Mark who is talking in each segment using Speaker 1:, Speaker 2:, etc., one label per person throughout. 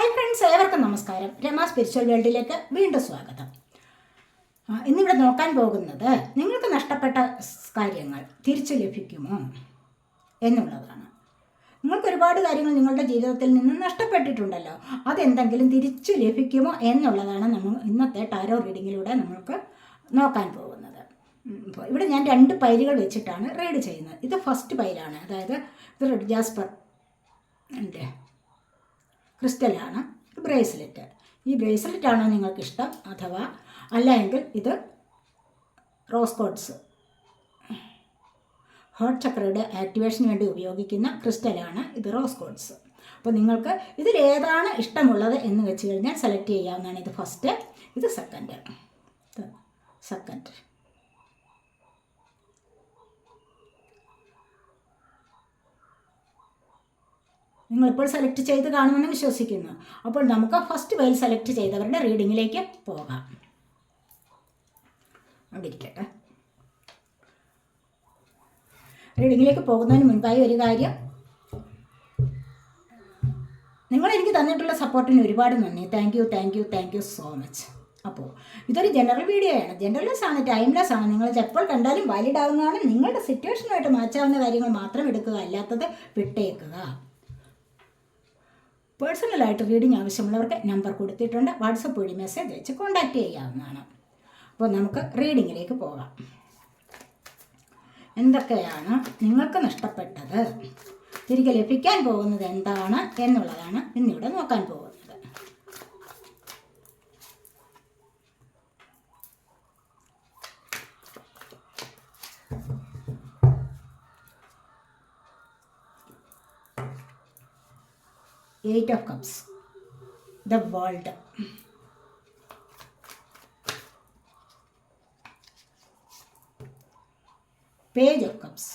Speaker 1: Hi friends, ഏവർക്കും നമസ്കാരം. Rama spiritual വേൾഡിലേക്ക് വീണ്ടും സ്വാഗതം. ഇന്നിവിടെ നോക്കാൻ പോകുന്നത് നിങ്ങൾക്ക് നഷ്ടപ്പെട്ട കാര്യങ്ങൾ തിരിച്ചു ലഭിക്കുമോ എന്നുള്ളതാണ്. നിങ്ങൾക്ക് ഒരുപാട് കാര്യങ്ങൾ നിങ്ങളുടെ ജീവിതത്തിൽ നിന്ന് നഷ്ടപ്പെട്ടിട്ടുണ്ടല്ലോ, അതെന്തെങ്കിലും തിരിച്ചു ലഭിക്കുമോ എന്നുള്ളതാണ് നമ്മൾ ഇന്നത്തെ ടാരോ റീഡിങ്ങിലൂടെ നമ്മൾക്ക് നോക്കാൻ പോകുന്നത്. ഇവിടെ ഞാൻ 2 പൈലുകൾ വെച്ചിട്ടാണ് റീഡ് ചെയ്യുന്നത്. ഇത് ഫസ്റ്റ് പൈലാണ്, അതായത് ഇത് റെഡ് ജാസ്പർ ക്രിസ്റ്റലാണ്. ബ്രേസ്ലെറ്റ്. ഈ ബ്രേസ്ലെറ്റാണോ നിങ്ങൾക്കിഷ്ടം, അഥവാ അല്ല എങ്കിൽ ഇത് റോസ് കോഡ്സ്, ഹാർട്ട് ചക്രയുടെ ആക്ടിവേഷന് വേണ്ടി ഉപയോഗിക്കുന്ന ക്രിസ്റ്റലാണ് ഇത്, റോസ് കോഡ്സ്. അപ്പോൾ നിങ്ങൾക്ക് ഇതിലേതാണ് ഇഷ്ടമുള്ളത് എന്ന് വെച്ച് കഴിഞ്ഞാൽ സെലക്ട് ചെയ്യാവുന്നതാണ്. ഇത് ഫസ്റ്റ്, ഇത് സെക്കൻഡ്. നിങ്ങളിപ്പോൾ സെലക്ട് ചെയ്ത് കാണുമെന്ന് വിശ്വസിക്കുന്നു. അപ്പോൾ നമുക്ക് ഫസ്റ്റ് പൈൽ സെലക്ട് ചെയ്തവരുടെ റീഡിങ്ങിലേക്ക് പോകാം. അവിടെ ഇരിക്കട്ടെ. റീഡിങ്ങിലേക്ക് പോകുന്നതിന് മുൻപായി ഒരു കാര്യം, നിങ്ങൾ എനിക്ക് തന്നിട്ടുള്ള സപ്പോർട്ടിന് ഒരുപാട് നന്ദി. Thank you so much. അപ്പോൾ ഇതൊരു ജനറൽ വീഡിയോ ആണ്, ജനറൽലെസ് ആണ്, ടൈംലെസ് ആണ്. നിങ്ങൾ എപ്പോൾ കണ്ടാലും വാലിഡ് ആവുന്നതാണ്. നിങ്ങളുടെ സിറ്റുവേഷനുമായിട്ട് മാച്ചാവുന്ന കാര്യങ്ങൾ മാത്രം എടുക്കുക, അല്ലാത്തത് വിട്ടേക്കുക. പേഴ്സണലായിട്ട് റീഡിങ് ആവശ്യമുള്ളവർക്ക് നമ്പർ കൊടുത്തിട്ടുണ്ട്, വാട്സപ്പ് വഴി മെസ്സേജ് അയച്ച് കോൺടാക്റ്റ് ചെയ്യാവുന്നതാണ്. അപ്പോൾ നമുക്ക് റീഡിങ്ങിലേക്ക് പോകാം. എന്തൊക്കെയാണ് നിങ്ങൾക്ക് നഷ്ടപ്പെട്ടത്, തിരികെ ലഭിക്കാൻ പോകുന്നത് എന്താണ് എന്നുള്ളതാണ് ഇന്നിവിടെ നോക്കാൻ പോകുന്നത്. Eight of Cups, the World, Page of Cups,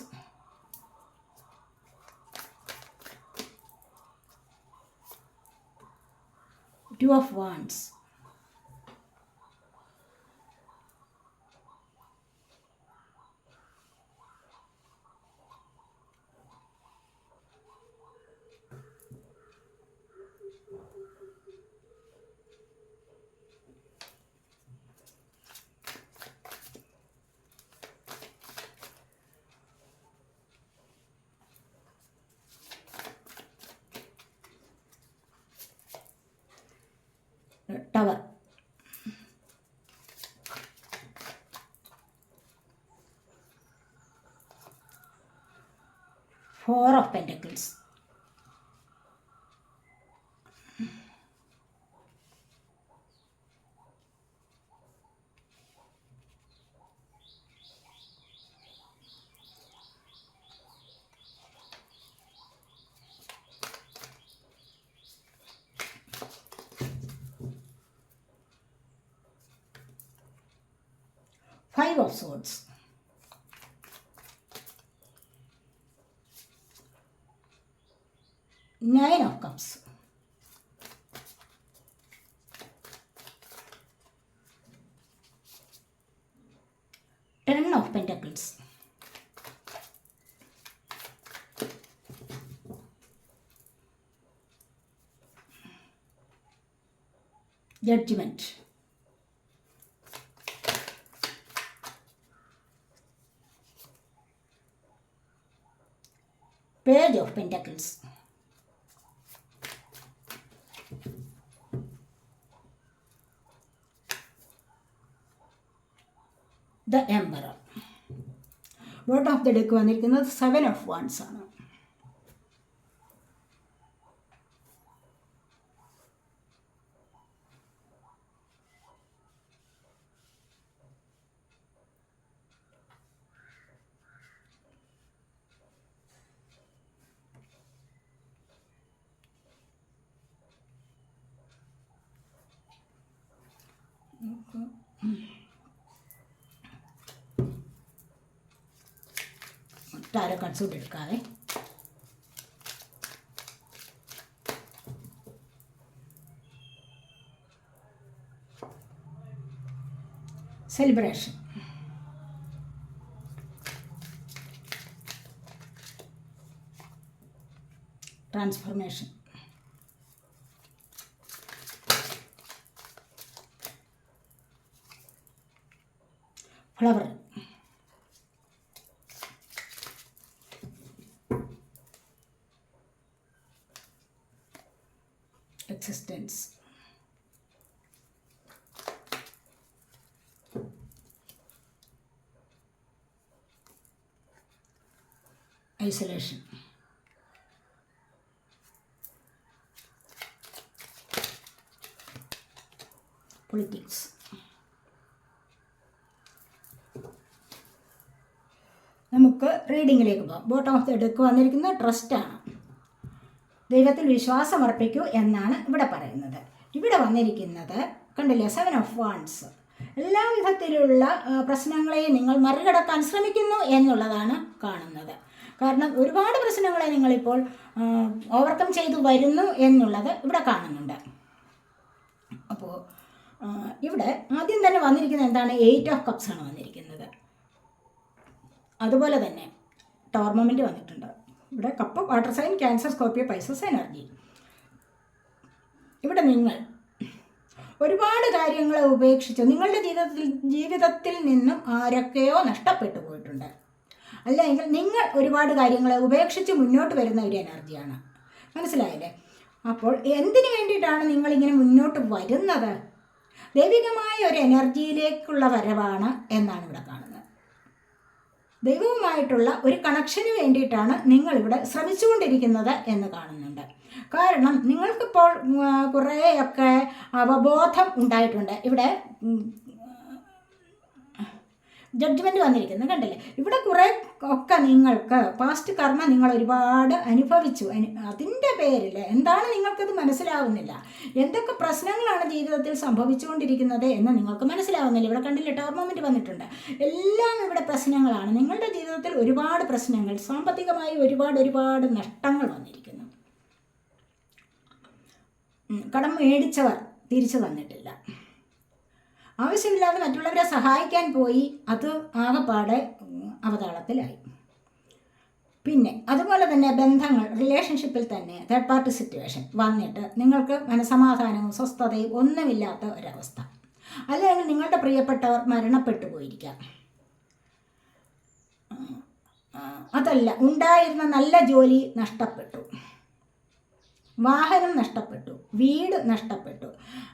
Speaker 1: Two of Wands, Tower, Four of Pentacles, Five of Swords, Nine of Cups, Ten of Pentacles, Judgment, Page of Pentacles, the Emperor. Bottom of the deck വന്നിരിക്കുന്നത് Seven of Wands ആണ്. Tarot consult എടുക്കാതെ celebration, transformation, flower, existence, isolation, politics. നമുക്ക് റീഡിങ്ങിലേക്ക് പോകാം. Bottom of the deck വന്നിരിക്കുന്ന ട്രസ്റ്റാണ്. ദൈവത്തിൽ വിശ്വാസം അർപ്പിക്കൂ എന്നാണ് ഇവിടെ പറയുന്നത്. ഇവിടെ വന്നിരിക്കുന്നത് കണ്ടില്ലേ, 7 ഓഫ് വാണ്ട്സ്. എല്ലാ വിധത്തിലുള്ള പ്രശ്നങ്ങളെയും നിങ്ങൾ മറികടക്കാൻ ശ്രമിക്കുന്നു എന്നുള്ളതാണ് കാണുന്നത്. കാരണം ഒരുപാട് പ്രശ്നങ്ങളെ നിങ്ങളിപ്പോൾ ഓവർകം ചെയ്തു വരുന്നു എന്നുള്ളത് ഇവിടെ കാണുന്നുണ്ട്. അപ്പോൾ ഇവിടെ ആദ്യം തന്നെ വന്നിരിക്കുന്നത് എന്താണ്? 8 ഓഫ് കപ്സ് ആണ് വന്നിരിക്കുന്നത്. അതുപോലെ തന്നെ ടോർണമെൻറ്റ് വന്നിട്ടുണ്ട്. ഇവിടെ cup, water sign, Cancer, Scorpio, Pisces, energy. ഇവിടെ നിങ്ങൾ ഒരുപാട് കാര്യങ്ങളെ ഉപേക്ഷിച്ച് നിങ്ങളുടെ ജീവിതത്തിൽ നിന്നും ആരൊക്കെയോ നഷ്ടപ്പെട്ടു പോയിട്ടുണ്ട്. അല്ലെങ്കിൽ നിങ്ങൾ ഒരുപാട് കാര്യങ്ങളെ ഉപേക്ഷിച്ച് മുന്നോട്ട് വരുന്ന ഒരു എനർജിയാണ്. മനസ്സിലായില്ലേ? അപ്പോൾ എന്തിനു വേണ്ടിയിട്ടാണ് നിങ്ങളിങ്ങനെ മുന്നോട്ട് വരുന്നത്? ദൈവികമായ ഒരു എനർജിയിലേക്കുള്ള വരവാണ് എന്നാണ് ഇവിടെ കാണുന്നത്. ദൈവവുമായിട്ടുള്ള ഒരു കണക്ഷന് വേണ്ടിയിട്ടാണ് നിങ്ങളിവിടെ ശ്രമിച്ചുകൊണ്ടിരിക്കുന്നത് എന്ന് കാണുന്നുണ്ട്. കാരണം നിങ്ങൾക്കിപ്പോൾ കുറേയൊക്കെ അവബോധം ഉണ്ടായിട്ടുണ്ട്. ഇവിടെ ജഡ്ജ്മെൻറ്റ് വന്നിരിക്കുന്നത് കണ്ടില്ലേ? ഇവിടെ കുറേ ഒക്കെ നിങ്ങൾക്ക് പാസ്റ്റ് കർമ്മ നിങ്ങൾ ഒരുപാട് അനുഭവിച്ചു. അതിൻ്റെ പേരിൽ എന്താണ് നിങ്ങൾക്കത് മനസ്സിലാവുന്നില്ല. എന്തൊക്കെ പ്രശ്നങ്ങളാണ് ജീവിതത്തിൽ സംഭവിച്ചുകൊണ്ടിരിക്കുന്നത് എന്ന് നിങ്ങൾക്ക് മനസ്സിലാവുന്നില്ല. ഇവിടെ കണ്ടില്ലേ, ടോർണമെൻറ്റ് വന്നിട്ടുണ്ട്. എല്ലാം ഇവിടെ പ്രശ്നങ്ങളാണ്. നിങ്ങളുടെ ജീവിതത്തിൽ ഒരുപാട് പ്രശ്നങ്ങൾ, സാമ്പത്തികമായി ഒരുപാട് നഷ്ടങ്ങൾ വന്നിരിക്കുന്നു. കടം മേടിച്ചവർ തിരിച്ചു തന്നിട്ടില്ല. ആവശ്യമില്ലാതെ മറ്റുള്ളവരെ സഹായിക്കാൻ പോയി, അത് ആകെപ്പാടെ അവതാളത്തിലായി. പിന്നെ അതുപോലെ തന്നെ ബന്ധങ്ങൾ, റിലേഷൻഷിപ്പിൽ തന്നെ തേർഡ് പാർട്ടി സിറ്റുവേഷൻ വന്നിട്ട് നിങ്ങൾക്ക് മനസമാധാനവും സ്വസ്ഥതയും ഒന്നുമില്ലാത്ത ഒരവസ്ഥ. അല്ലെങ്കിൽ നിങ്ങളുടെ പ്രിയപ്പെട്ടവർ മരണപ്പെട്ടു പോയിരിക്കാം. അതല്ല, ഉണ്ടായിരുന്ന നല്ല ജോലി നഷ്ടപ്പെട്ടു, വാഹനം നഷ്ടപ്പെട്ടു, വീട് നഷ്ടപ്പെട്ടു.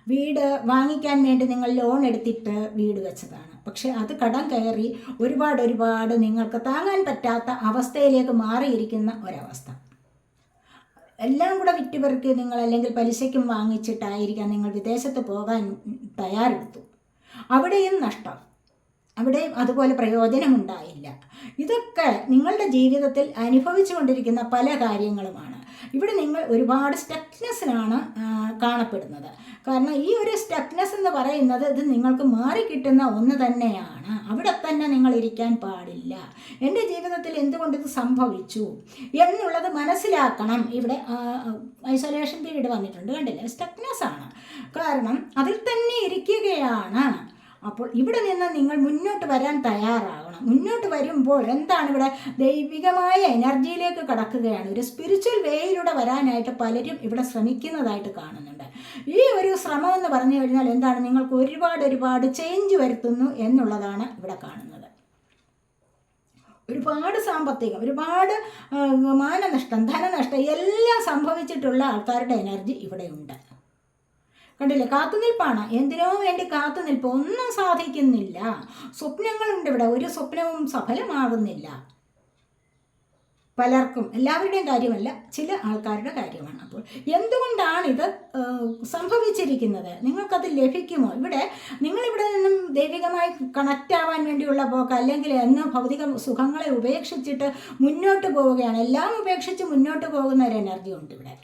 Speaker 1: വീട് വാങ്ങിക്കാൻ വേണ്ടി നിങ്ങൾ ലോൺ എടുത്തിട്ട് വീട് വെച്ചതാണ്. പക്ഷേ അത് കടം കയറി ഒരുപാട് നിങ്ങൾക്ക് താങ്ങാൻ പറ്റാത്ത അവസ്ഥയിലേക്ക് മാറിയിരിക്കുന്ന ഒരവസ്ഥ. എല്ലാം കൂടെ വിറ്റുപെറുക്കി നിങ്ങൾ, അല്ലെങ്കിൽ പലിശയ്ക്കും വാങ്ങിച്ചിട്ടായിരിക്കാം നിങ്ങൾ വിദേശത്ത് പോകാൻ തയ്യാറെടുത്തു. അവിടെയും നഷ്ടം, അവിടെയും അതുപോലെ പ്രയോജനമുണ്ടായില്ല. ഇതൊക്കെ നിങ്ങളുടെ ജീവിതത്തിൽ അനുഭവിച്ചു കൊണ്ടിരിക്കുന്ന പല കാര്യങ്ങളുമാണ്. ഇവിടെ നിങ്ങൾ ഒരുപാട് സ്റ്റക്നെസ്സിലാണ് കാണപ്പെടുന്നത്. കാരണം ഈ ഒരു സ്റ്റക്നെസ് എന്ന് പറയുന്നത് ഇത് നിങ്ങൾക്ക് മാറിക്കിട്ടുന്ന ഒന്ന് തന്നെയാണ്. അവിടെ തന്നെ നിങ്ങൾ ഇരിക്കാൻ പാടില്ല. എൻ്റെ ജീവിതത്തിൽ എന്തുകൊണ്ട് ഇത് സംഭവിച്ചു എന്നുള്ളത് മനസ്സിലാക്കണം. ഇവിടെ ഐസൊലേഷൻ പീരീഡ് വന്നിട്ടുണ്ട്, കണ്ടില്ലേ? സ്റ്റക്നെസ് ആണ്. കാരണം അതിൽ തന്നെ ഇരിക്കുകയാണ്. അപ്പോൾ ഇവിടെ നിന്ന് നിങ്ങൾ മുന്നോട്ട് വരാൻ തയ്യാറാകണം. മുന്നോട്ട് വരുമ്പോൾ എന്താണ്, ഇവിടെ ദൈവികമായ എനർജിയിലേക്ക് കടക്കുകയാണ്. ഒരു സ്പിരിച്വൽ വേയിലൂടെ വരാനായിട്ട് പലരും ഇവിടെ ശ്രമിക്കുന്നതായിട്ട് കാണുന്നുണ്ട്. ഈ ഒരു ശ്രമം എന്ന് പറഞ്ഞു കഴിഞ്ഞാൽ എന്താണ്, നിങ്ങൾക്ക് ഒരുപാട് ചേഞ്ച് വരുത്തുന്നു എന്നുള്ളതാണ് ഇവിടെ കാണുന്നത്. ഒരുപാട് സാമ്പത്തികം, ഒരുപാട് മാനനഷ്ടം, ധനനഷ്ടം എല്ലാം സംഭവിച്ചിട്ടുള്ള ആൾക്കാരുടെ എനർജി ഇവിടെയുണ്ട്. കണ്ടില്ലേ? കാത്തുനിൽപ്പാണ്. എന്തിനോ വേണ്ടി കാത്തുനിൽപ്പ്, ഒന്നും സാധിക്കുന്നില്ല. സ്വപ്നങ്ങളുണ്ട് ഇവിടെ, ഒരു സ്വപ്നവും സഫലമാകുന്നില്ല. പലർക്കും, എല്ലാവരുടെയും കാര്യമല്ല, ചില ആൾക്കാരുടെ കാര്യമാണ്. അപ്പോൾ എന്തുകൊണ്ടാണിത് സംഭവിച്ചിരിക്കുന്നത്? നിങ്ങൾക്കത് ലഭിക്കുമോ? ഇവിടെ നിങ്ങളിവിടെ നിന്നും ദൈവികമായി കണക്റ്റ് ആവാൻ വേണ്ടിയുള്ള പോക്ക്, അല്ലെങ്കിൽ എന്ന് ഭൗതിക സുഖങ്ങളെ ഉപേക്ഷിച്ചിട്ട് മുന്നോട്ട് പോവുകയാണ്. എല്ലാം ഉപേക്ഷിച്ച് മുന്നോട്ട് പോകുന്ന ഒരു എനർജി ഉണ്ട് ഇവിടെ.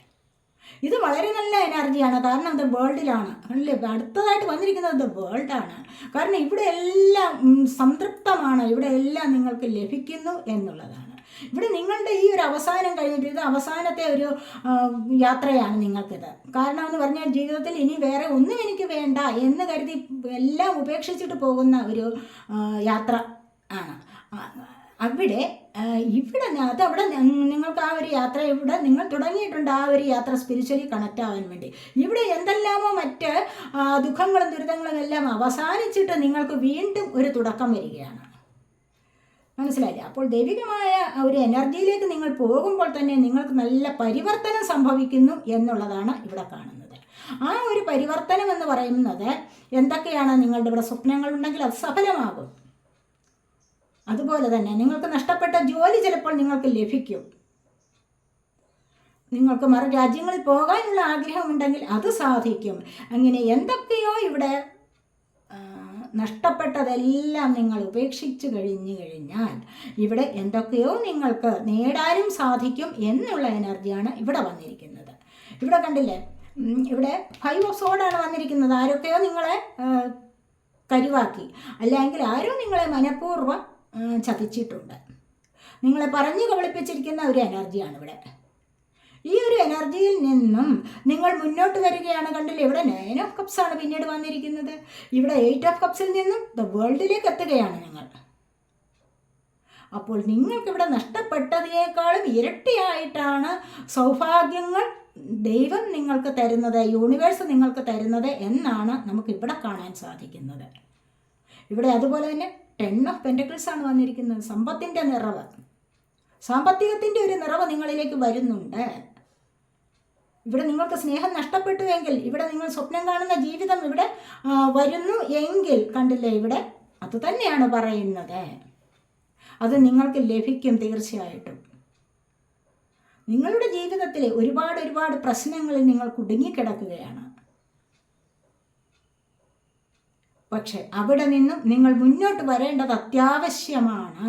Speaker 1: ഇത് വളരെ നല്ല എനർജിയാണ്. കാരണം അത് വേൾഡിലാണ്, അല്ലേ? അടുത്തതായിട്ട് വന്നിരിക്കുന്നത് വേൾഡാണ്. കാരണം ഇവിടെ എല്ലാം സംതൃപ്തമാണ്, ഇവിടെ എല്ലാം നിങ്ങൾക്ക് ലഭിക്കുന്നു എന്നുള്ളതാണ്. ഇവിടെ നിങ്ങളുടെ ഈ ഒരു അവസാനം കഴിഞ്ഞിട്ട് ഇത് അവസാനത്തെ ഒരു യാത്രയാണ് നിങ്ങൾക്കിത്. കാരണം എന്ന് പറഞ്ഞാൽ ജീവിതത്തിൽ ഇനി വേറെ ഒന്നും എനിക്ക് വേണ്ട എന്ന് കരുതി എല്ലാം ഉപേക്ഷിച്ചിട്ട് പോകുന്ന ഒരു യാത്ര ആണ്. അവിടെ ഇവിടെ അതവിടെ നിങ്ങൾക്ക് ആ ഒരു യാത്ര ഇവിടെ നിങ്ങൾ തുടങ്ങിയിട്ടുണ്ട്, ആ ഒരു യാത്ര സ്പിരിച്വലി കണക്റ്റ് ആവാൻ വേണ്ടി. ഇവിടെ എന്തെല്ലാമോ മറ്റ് ദുഃഖങ്ങളും ദുരിതങ്ങളും എല്ലാം അവസാനിച്ചിട്ട് നിങ്ങൾക്ക് വീണ്ടും ഒരു തുടക്കം വരികയാണ്. മനസ്സിലായില്ലേ? അപ്പോൾ ദൈവികമായ ഒരു എനർജിയിലേക്ക് നിങ്ങൾ പോകുമ്പോൾ തന്നെ നിങ്ങൾക്ക് നല്ല പരിവർത്തനം സംഭവിക്കുന്നു എന്നുള്ളതാണ് ഇവിടെ കാണുന്നത്. ആ ഒരു പരിവർത്തനം എന്ന് പറയുന്നത് എന്തൊക്കെയാണ്? നിങ്ങളുടെ ഇവിടെ സ്വപ്നങ്ങളുണ്ടെങ്കിൽ അത് സഫലമാകും. അതുപോലെ തന്നെ നിങ്ങൾക്ക് നഷ്ടപ്പെട്ട ജോലി ചിലപ്പോൾ നിങ്ങൾക്ക് ലഭിക്കും. നിങ്ങൾക്ക് മറു രാജ്യങ്ങളിൽ പോകാനുള്ള ആഗ്രഹമുണ്ടെങ്കിൽ അത് സാധിക്കും. അങ്ങനെ എന്തൊക്കെയോ ഇവിടെ നഷ്ടപ്പെട്ടതെല്ലാം നിങ്ങൾ ഉപേക്ഷിച്ച് കഴിഞ്ഞാൽ ഇവിടെ എന്തൊക്കെയോ നിങ്ങൾക്ക് നേടാനും സാധിക്കും എന്നുള്ള എനർജിയാണ് ഇവിടെ വന്നിരിക്കുന്നത്. ഇവിടെ കണ്ടില്ലേ, ഇവിടെ 5 ഓഫ് സോഡാണ് വന്നിരിക്കുന്നത്. ആരൊക്കെയോ നിങ്ങളെ കരുവാക്കി, അല്ലെങ്കിൽ ആരോ നിങ്ങളെ മനഃപൂർവ്വം ചതിച്ചിട്ടുണ്ട്. നിങ്ങളെ പറഞ്ഞു കബളിപ്പിച്ചിരിക്കുന്ന ഒരു എനർജിയാണ് ഇവിടെ. ഈ ഒരു എനർജിയിൽ നിന്നും നിങ്ങൾ മുന്നോട്ട് വരികയാണ്. കണ്ടില്ലേ, ഇവിടെ 9 ഓഫ് കപ്സ് ആണ് പിന്നീട് വന്നിരിക്കുന്നത്. ഇവിടെ 8 ഓഫ് കപ്സിൽ നിന്നും ദ വേൾഡിലേക്ക് എത്തുകയാണ് നിങ്ങൾ. അപ്പോൾ നിങ്ങൾക്കിവിടെ നഷ്ടപ്പെട്ടതിനേക്കാളും ഇരട്ടിയായിട്ടാണ് സൗഭാഗ്യങ്ങൾ ദൈവം നിങ്ങൾക്ക് തരുന്നത്, യൂണിവേഴ്സ് നിങ്ങൾക്ക് തരുന്നത് എന്നാണ് നമുക്കിവിടെ കാണാൻ സാധിക്കുന്നത്. ഇവിടെ അതുപോലെ തന്നെ 10 ഓഫ് പെൻറ്റക്കിൾസ് ആണ് വന്നിരിക്കുന്നത്. സമ്പത്തിൻ്റെ നിറവ്, സാമ്പത്തികത്തിൻ്റെ ഒരു നിറവ് നിങ്ങളിലേക്ക് വരുന്നുണ്ട്. ഇവിടെ നിങ്ങൾക്ക് സ്നേഹം നഷ്ടപ്പെട്ടുവെങ്കിൽ, ഇവിടെ നിങ്ങൾ സ്വപ്നം കാണുന്ന ജീവിതം ഇവിടെ വരുന്നു എങ്കിൽ, കണ്ടില്ലേ, ഇവിടെ അത് തന്നെയാണ് പറയുന്നത്. അത് നിങ്ങൾക്ക് ലഭിക്കും തീർച്ചയായിട്ടും. നിങ്ങളുടെ ജീവിതത്തിലെ ഒരുപാട് പ്രശ്നങ്ങളിൽ നിങ്ങൾ കുടുങ്ങിക്കിടക്കുകയാണ്. പക്ഷെ അവിടെ നിന്നും നിങ്ങൾ മുന്നോട്ട് വരേണ്ടത് അത്യാവശ്യമാണ്.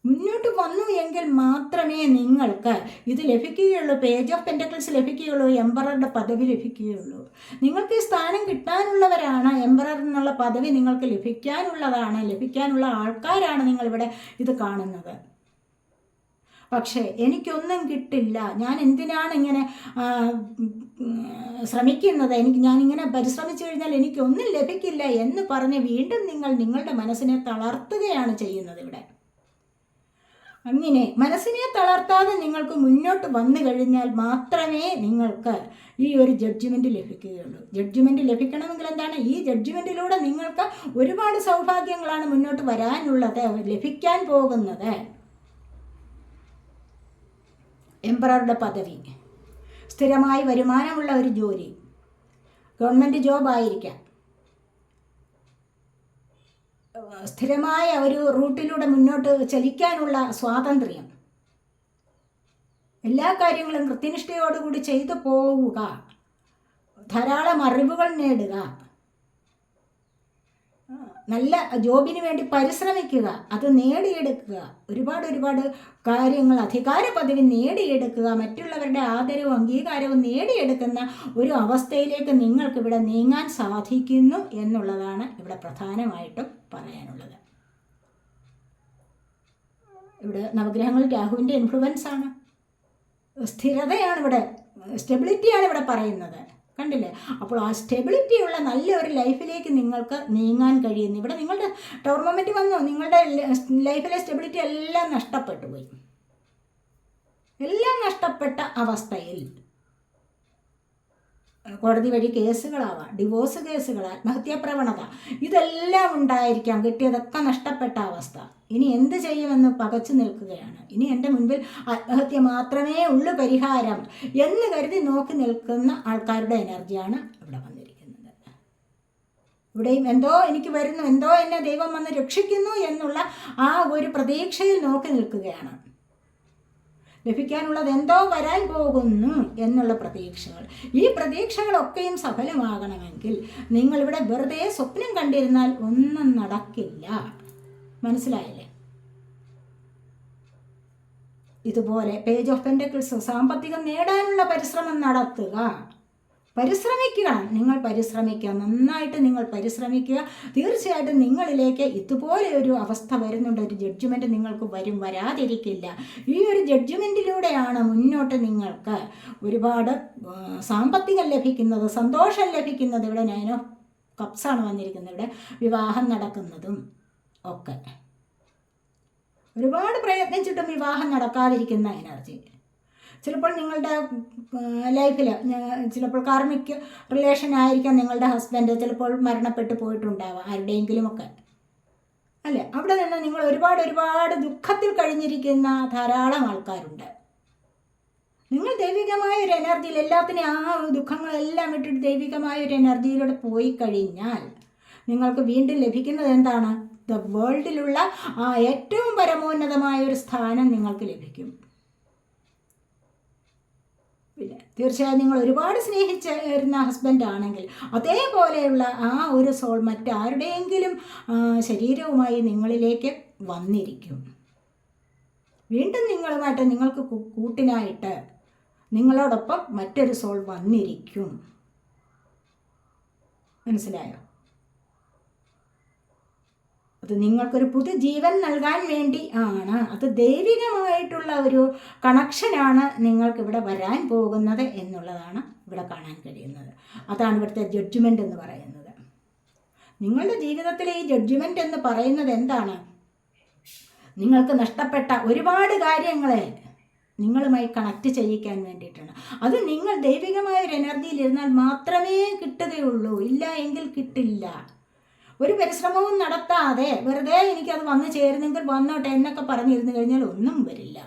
Speaker 1: മുന്നോട്ട് വന്നു എങ്കിൽ മാത്രമേ നിങ്ങൾക്ക് ഇത് ലഭിക്കുകയുള്ളൂ. പേജ് ഓഫ് പെൻറ്റക്കിൾസ് ലഭിക്കുകയുള്ളൂ, എംപററുടെ പദവി ലഭിക്കുകയുള്ളൂ. നിങ്ങൾക്ക് ഈ സ്ഥാനം കിട്ടാനുള്ളവരാണ്. എംപറർ എന്നുള്ള പദവി നിങ്ങൾക്ക് ലഭിക്കാനുള്ളതാണ്, ലഭിക്കാനുള്ള ആൾക്കാരാണ് നിങ്ങളിവിടെ ഇത് കാണുന്നത്. പക്ഷേ എനിക്കൊന്നും കിട്ടില്ല, ഞാൻ എന്തിനാണ് ഇങ്ങനെ ശ്രമിക്കുന്നത്, ഞാനിങ്ങനെ പരിശ്രമിച്ചു കഴിഞ്ഞാൽ എനിക്കൊന്നും ലഭിക്കില്ല എന്ന് പറഞ്ഞ് വീണ്ടും നിങ്ങൾ നിങ്ങളുടെ മനസ്സിനെ തളർത്തുകയാണ് ചെയ്യുന്നത് ഇവിടെ. അങ്ങനെ മനസ്സിനെ തളർത്താതെ നിങ്ങൾക്ക് മുന്നോട്ട് വന്നു കഴിഞ്ഞാൽ മാത്രമേ നിങ്ങൾക്ക് ഈ ഒരു ജഡ്ജ്മെൻറ്റ് ലഭിക്കുകയുള്ളൂ. ജഡ്ജ്മെൻറ്റ് ലഭിക്കണമെങ്കിൽ എന്താണ്? ഈ ജഡ്ജ്മെൻറ്റിലൂടെ നിങ്ങൾക്ക് ഒരുപാട് സൗഭാഗ്യങ്ങളാണ് മുന്നോട്ട് വരാനുള്ളത്, ലഭിക്കാൻ പോകുന്നത്. എംപററുടെ പദവി, സ്ഥിരമായി വരുമാനമുള്ള ഒരു ജോലി, ഗവൺമെൻറ് ജോബ് ആയിരിക്കാം, സ്ഥിരമായ ഒരു റൂട്ടിലൂടെ മുന്നോട്ട് ചലിക്കാനുള്ള സ്വാതന്ത്ര്യം, എല്ലാ കാര്യങ്ങളും കൃത്യനിഷ്ഠയോടുകൂടി ചെയ്തു പോവുക, ധാരാളം അറിവുകൾ നേടുക, നല്ല ജോബിന് വേണ്ടി പരിശ്രമിക്കുക, അത് നേടിയെടുക്കുക, ഒരുപാട് കാര്യങ്ങൾ, അധികാര പദവി നേടിയെടുക്കുക, മറ്റുള്ളവരുടെ ആദരവും അംഗീകാരവും നേടിയെടുക്കുന്ന ഒരു അവസ്ഥയിലേക്ക് നിങ്ങൾക്കിവിടെ നീങ്ങാൻ സാധിക്കുന്നു എന്നുള്ളതാണ് ഇവിടെ പ്രധാനമായിട്ടും പറയാനുള്ളത്. ഇവിടെ നവഗ്രഹങ്ങൾ രാഹുവിൻ്റെ ഇൻഫ്ലുവൻസ് ആണ്, സ്ഥിരതയാണ് ഇവിടെ, സ്റ്റെബിലിറ്റിയാണ് ഇവിടെ പറയുന്നത്. കണ്ടില്ലേ? അപ്പോൾ ആ സ്റ്റെബിലിറ്റിയുള്ള നല്ലൊരു ലൈഫിലേക്ക് നിങ്ങൾക്ക് നീങ്ങാൻ കഴിയുന്നു. ഇവിടെ നിങ്ങളുടെ ടോർണമെൻറ്റ് വന്നു, നിങ്ങളുടെ ലൈഫിലെ സ്റ്റെബിലിറ്റി എല്ലാം നഷ്ടപ്പെട്ടു പോയി. എല്ലാം നഷ്ടപ്പെട്ട അവസ്ഥയിൽ കോടതി വഴി കേസുകളാവാം, ഡിവോഴ്സ് കേസുകൾ, ആത്മഹത്യാപ്രവണത, ഇതെല്ലാം ഉണ്ടായിരിക്കാം. കിട്ടിയതൊക്കെ നഷ്ടപ്പെട്ട അവസ്ഥ. ഇനി എന്ത് ചെയ്യുമെന്ന് പകച്ചു നിൽക്കുകയാണ്. ഇനി എൻ്റെ മുൻപിൽ ആത്മഹത്യ മാത്രമേ ഉള്ളൂ പരിഹാരം എന്ന് കരുതി നോക്കി നിൽക്കുന്ന ആൾക്കാരുടെ എനർജിയാണ് ഇവിടെ വന്നിരിക്കുന്നത്. ഇവിടെയും എന്തോ എനിക്ക് വരുന്നു, എന്തോ എന്നെ ദൈവം വന്ന് രക്ഷിക്കുന്നു എന്നുള്ള ആ ഒരു പ്രതീക്ഷയിൽ നോക്കി നിൽക്കുകയാണ്. ലഭിക്കാനുള്ളത് എന്തോ വരാൻ പോകുന്നു എന്നുള്ള പ്രതീക്ഷകൾ. ഈ പ്രതീക്ഷകളൊക്കെയും സഫലമാകണമെങ്കിൽ നിങ്ങളിവിടെ വെറുതെ സ്വപ്നം കണ്ടിരുന്നാൽ ഒന്നും നടക്കില്ല. മനസ്സിലായില്ലേ? ഇതുപോലെ പേജ് ഓഫ് പെൻറ്റക്കിൾസ്, സാമ്പത്തികം നേടാനുള്ള പരിശ്രമം നടത്തുക, പരിശ്രമിക്കുക. നിങ്ങൾ പരിശ്രമിക്കുക, നന്നായിട്ട് നിങ്ങൾ പരിശ്രമിക്കുക. തീർച്ചയായിട്ടും നിങ്ങളിലേക്ക് ഇതുപോലെ ഒരു അവസ്ഥ വരുന്നുണ്ട്. ഒരു ജഡ്ജ്മെൻറ്റ് നിങ്ങൾക്ക് വരാതിരിക്കില്ല. ഈ ഒരു ജഡ്ജ്മെൻറ്റിലൂടെയാണ് മുന്നോട്ട് നിങ്ങൾക്ക് ഒരുപാട് സാമ്പത്തികം ലഭിക്കുന്നത്, സന്തോഷം ലഭിക്കുന്നത്. ഇവിടെ 9 ഓഫ് കപ്സാണ് വന്നിരിക്കുന്നത്. ഇവിടെ വിവാഹം നടക്കുന്നതും ഒക്കെ ഒരുപാട് പ്രയത്നിച്ചിട്ടും വിവാഹം നടക്കാതിരിക്കുന്ന എനർജി. ചിലപ്പോൾ നിങ്ങളുടെ ലൈഫിൽ ചിലപ്പോൾ കാർമിക് റിലേഷൻ ആയിരിക്കാം നിങ്ങളുടെ ഹസ്ബൻഡ്, ചിലപ്പോൾ മരണപ്പെട്ടു പോയിട്ടുണ്ടാവാം ആരുടെയെങ്കിലുമൊക്കെ അല്ലേ. അവിടെ നിന്ന് നിങ്ങൾ ഒരുപാട് ദുഃഖത്തിൽ കഴിഞ്ഞിരിക്കുന്ന ധാരാളം ആൾക്കാരുണ്ട്. നിങ്ങൾ ദൈവികമായ ഒരു എനർജിയിൽ എല്ലാത്തിനും ആ ദുഃഖങ്ങളെല്ലാം വിട്ടിട്ട് ദൈവികമായ ഒരു എനർജിയിലൂടെ പോയി കഴിഞ്ഞാൽ നിങ്ങൾക്ക് വീണ്ടും ലഭിക്കുന്നത് എന്താണ്? ദ വേൾഡിലുള്ള ആ ഏറ്റവും പരമോന്നതമായ ഒരു സ്ഥാനം നിങ്ങൾക്ക് ലഭിക്കും. പിന്നെ തീർച്ചയായും നിങ്ങൾ ഒരുപാട് സ്നേഹിച്ചിരുന്ന ഹസ്ബൻഡ് ആണെങ്കിൽ അതേപോലെയുള്ള ആ ഒരു സോൾ മറ്റാരുടെയെങ്കിലും ശരീരവുമായി നിങ്ങളിലേക്ക് വന്നിരിക്കും. വീണ്ടും നിങ്ങളുമായിട്ട് നിങ്ങൾക്ക് കൂട്ടിനായിട്ട് നിങ്ങളോടൊപ്പം മറ്റൊരു സോൾ വന്നിരിക്കും. മനസ്സിലായോ? അത് നിങ്ങൾക്കൊരു പുതു ജീവൻ നൽകാൻ വേണ്ടി ആണ്. അത് ദൈവികമായിട്ടുള്ള ഒരു കണക്ഷനാണ് നിങ്ങൾക്കിവിടെ വരാൻ പോകുന്നത് എന്നുള്ളതാണ് ഇവിടെ കാണാൻ കഴിയുന്നത്. അതാണ് ഇവിടുത്തെ ജഡ്ജ്മെൻ്റ് എന്ന് പറയുന്നത്. നിങ്ങളുടെ ജീവിതത്തിലെ ഈ ജഡ്ജ്മെൻ്റ് എന്ന് പറയുന്നത് എന്താണ്? നിങ്ങൾക്ക് നഷ്ടപ്പെട്ട ഒരുപാട് കാര്യങ്ങളെ നിങ്ങളുമായി കണക്റ്റ് ചെയ്യിക്കാൻ വേണ്ടിയിട്ടാണ്. അത് നിങ്ങൾ ദൈവികമായ ഒരു എനർജിയിൽ ഇരുന്നാൽ മാത്രമേ കിട്ടുകയുള്ളൂ, ഇല്ല എങ്കിൽ കിട്ടില്ല. ഒരു പരിശ്രമവും നടത്താതെ വെറുതെ എനിക്കത് വന്നു ചേരുന്നെങ്കിൽ വന്നോട്ടെ എന്നൊക്കെ പറഞ്ഞിരുന്നു കഴിഞ്ഞാൽ ഒന്നും വരില്ല.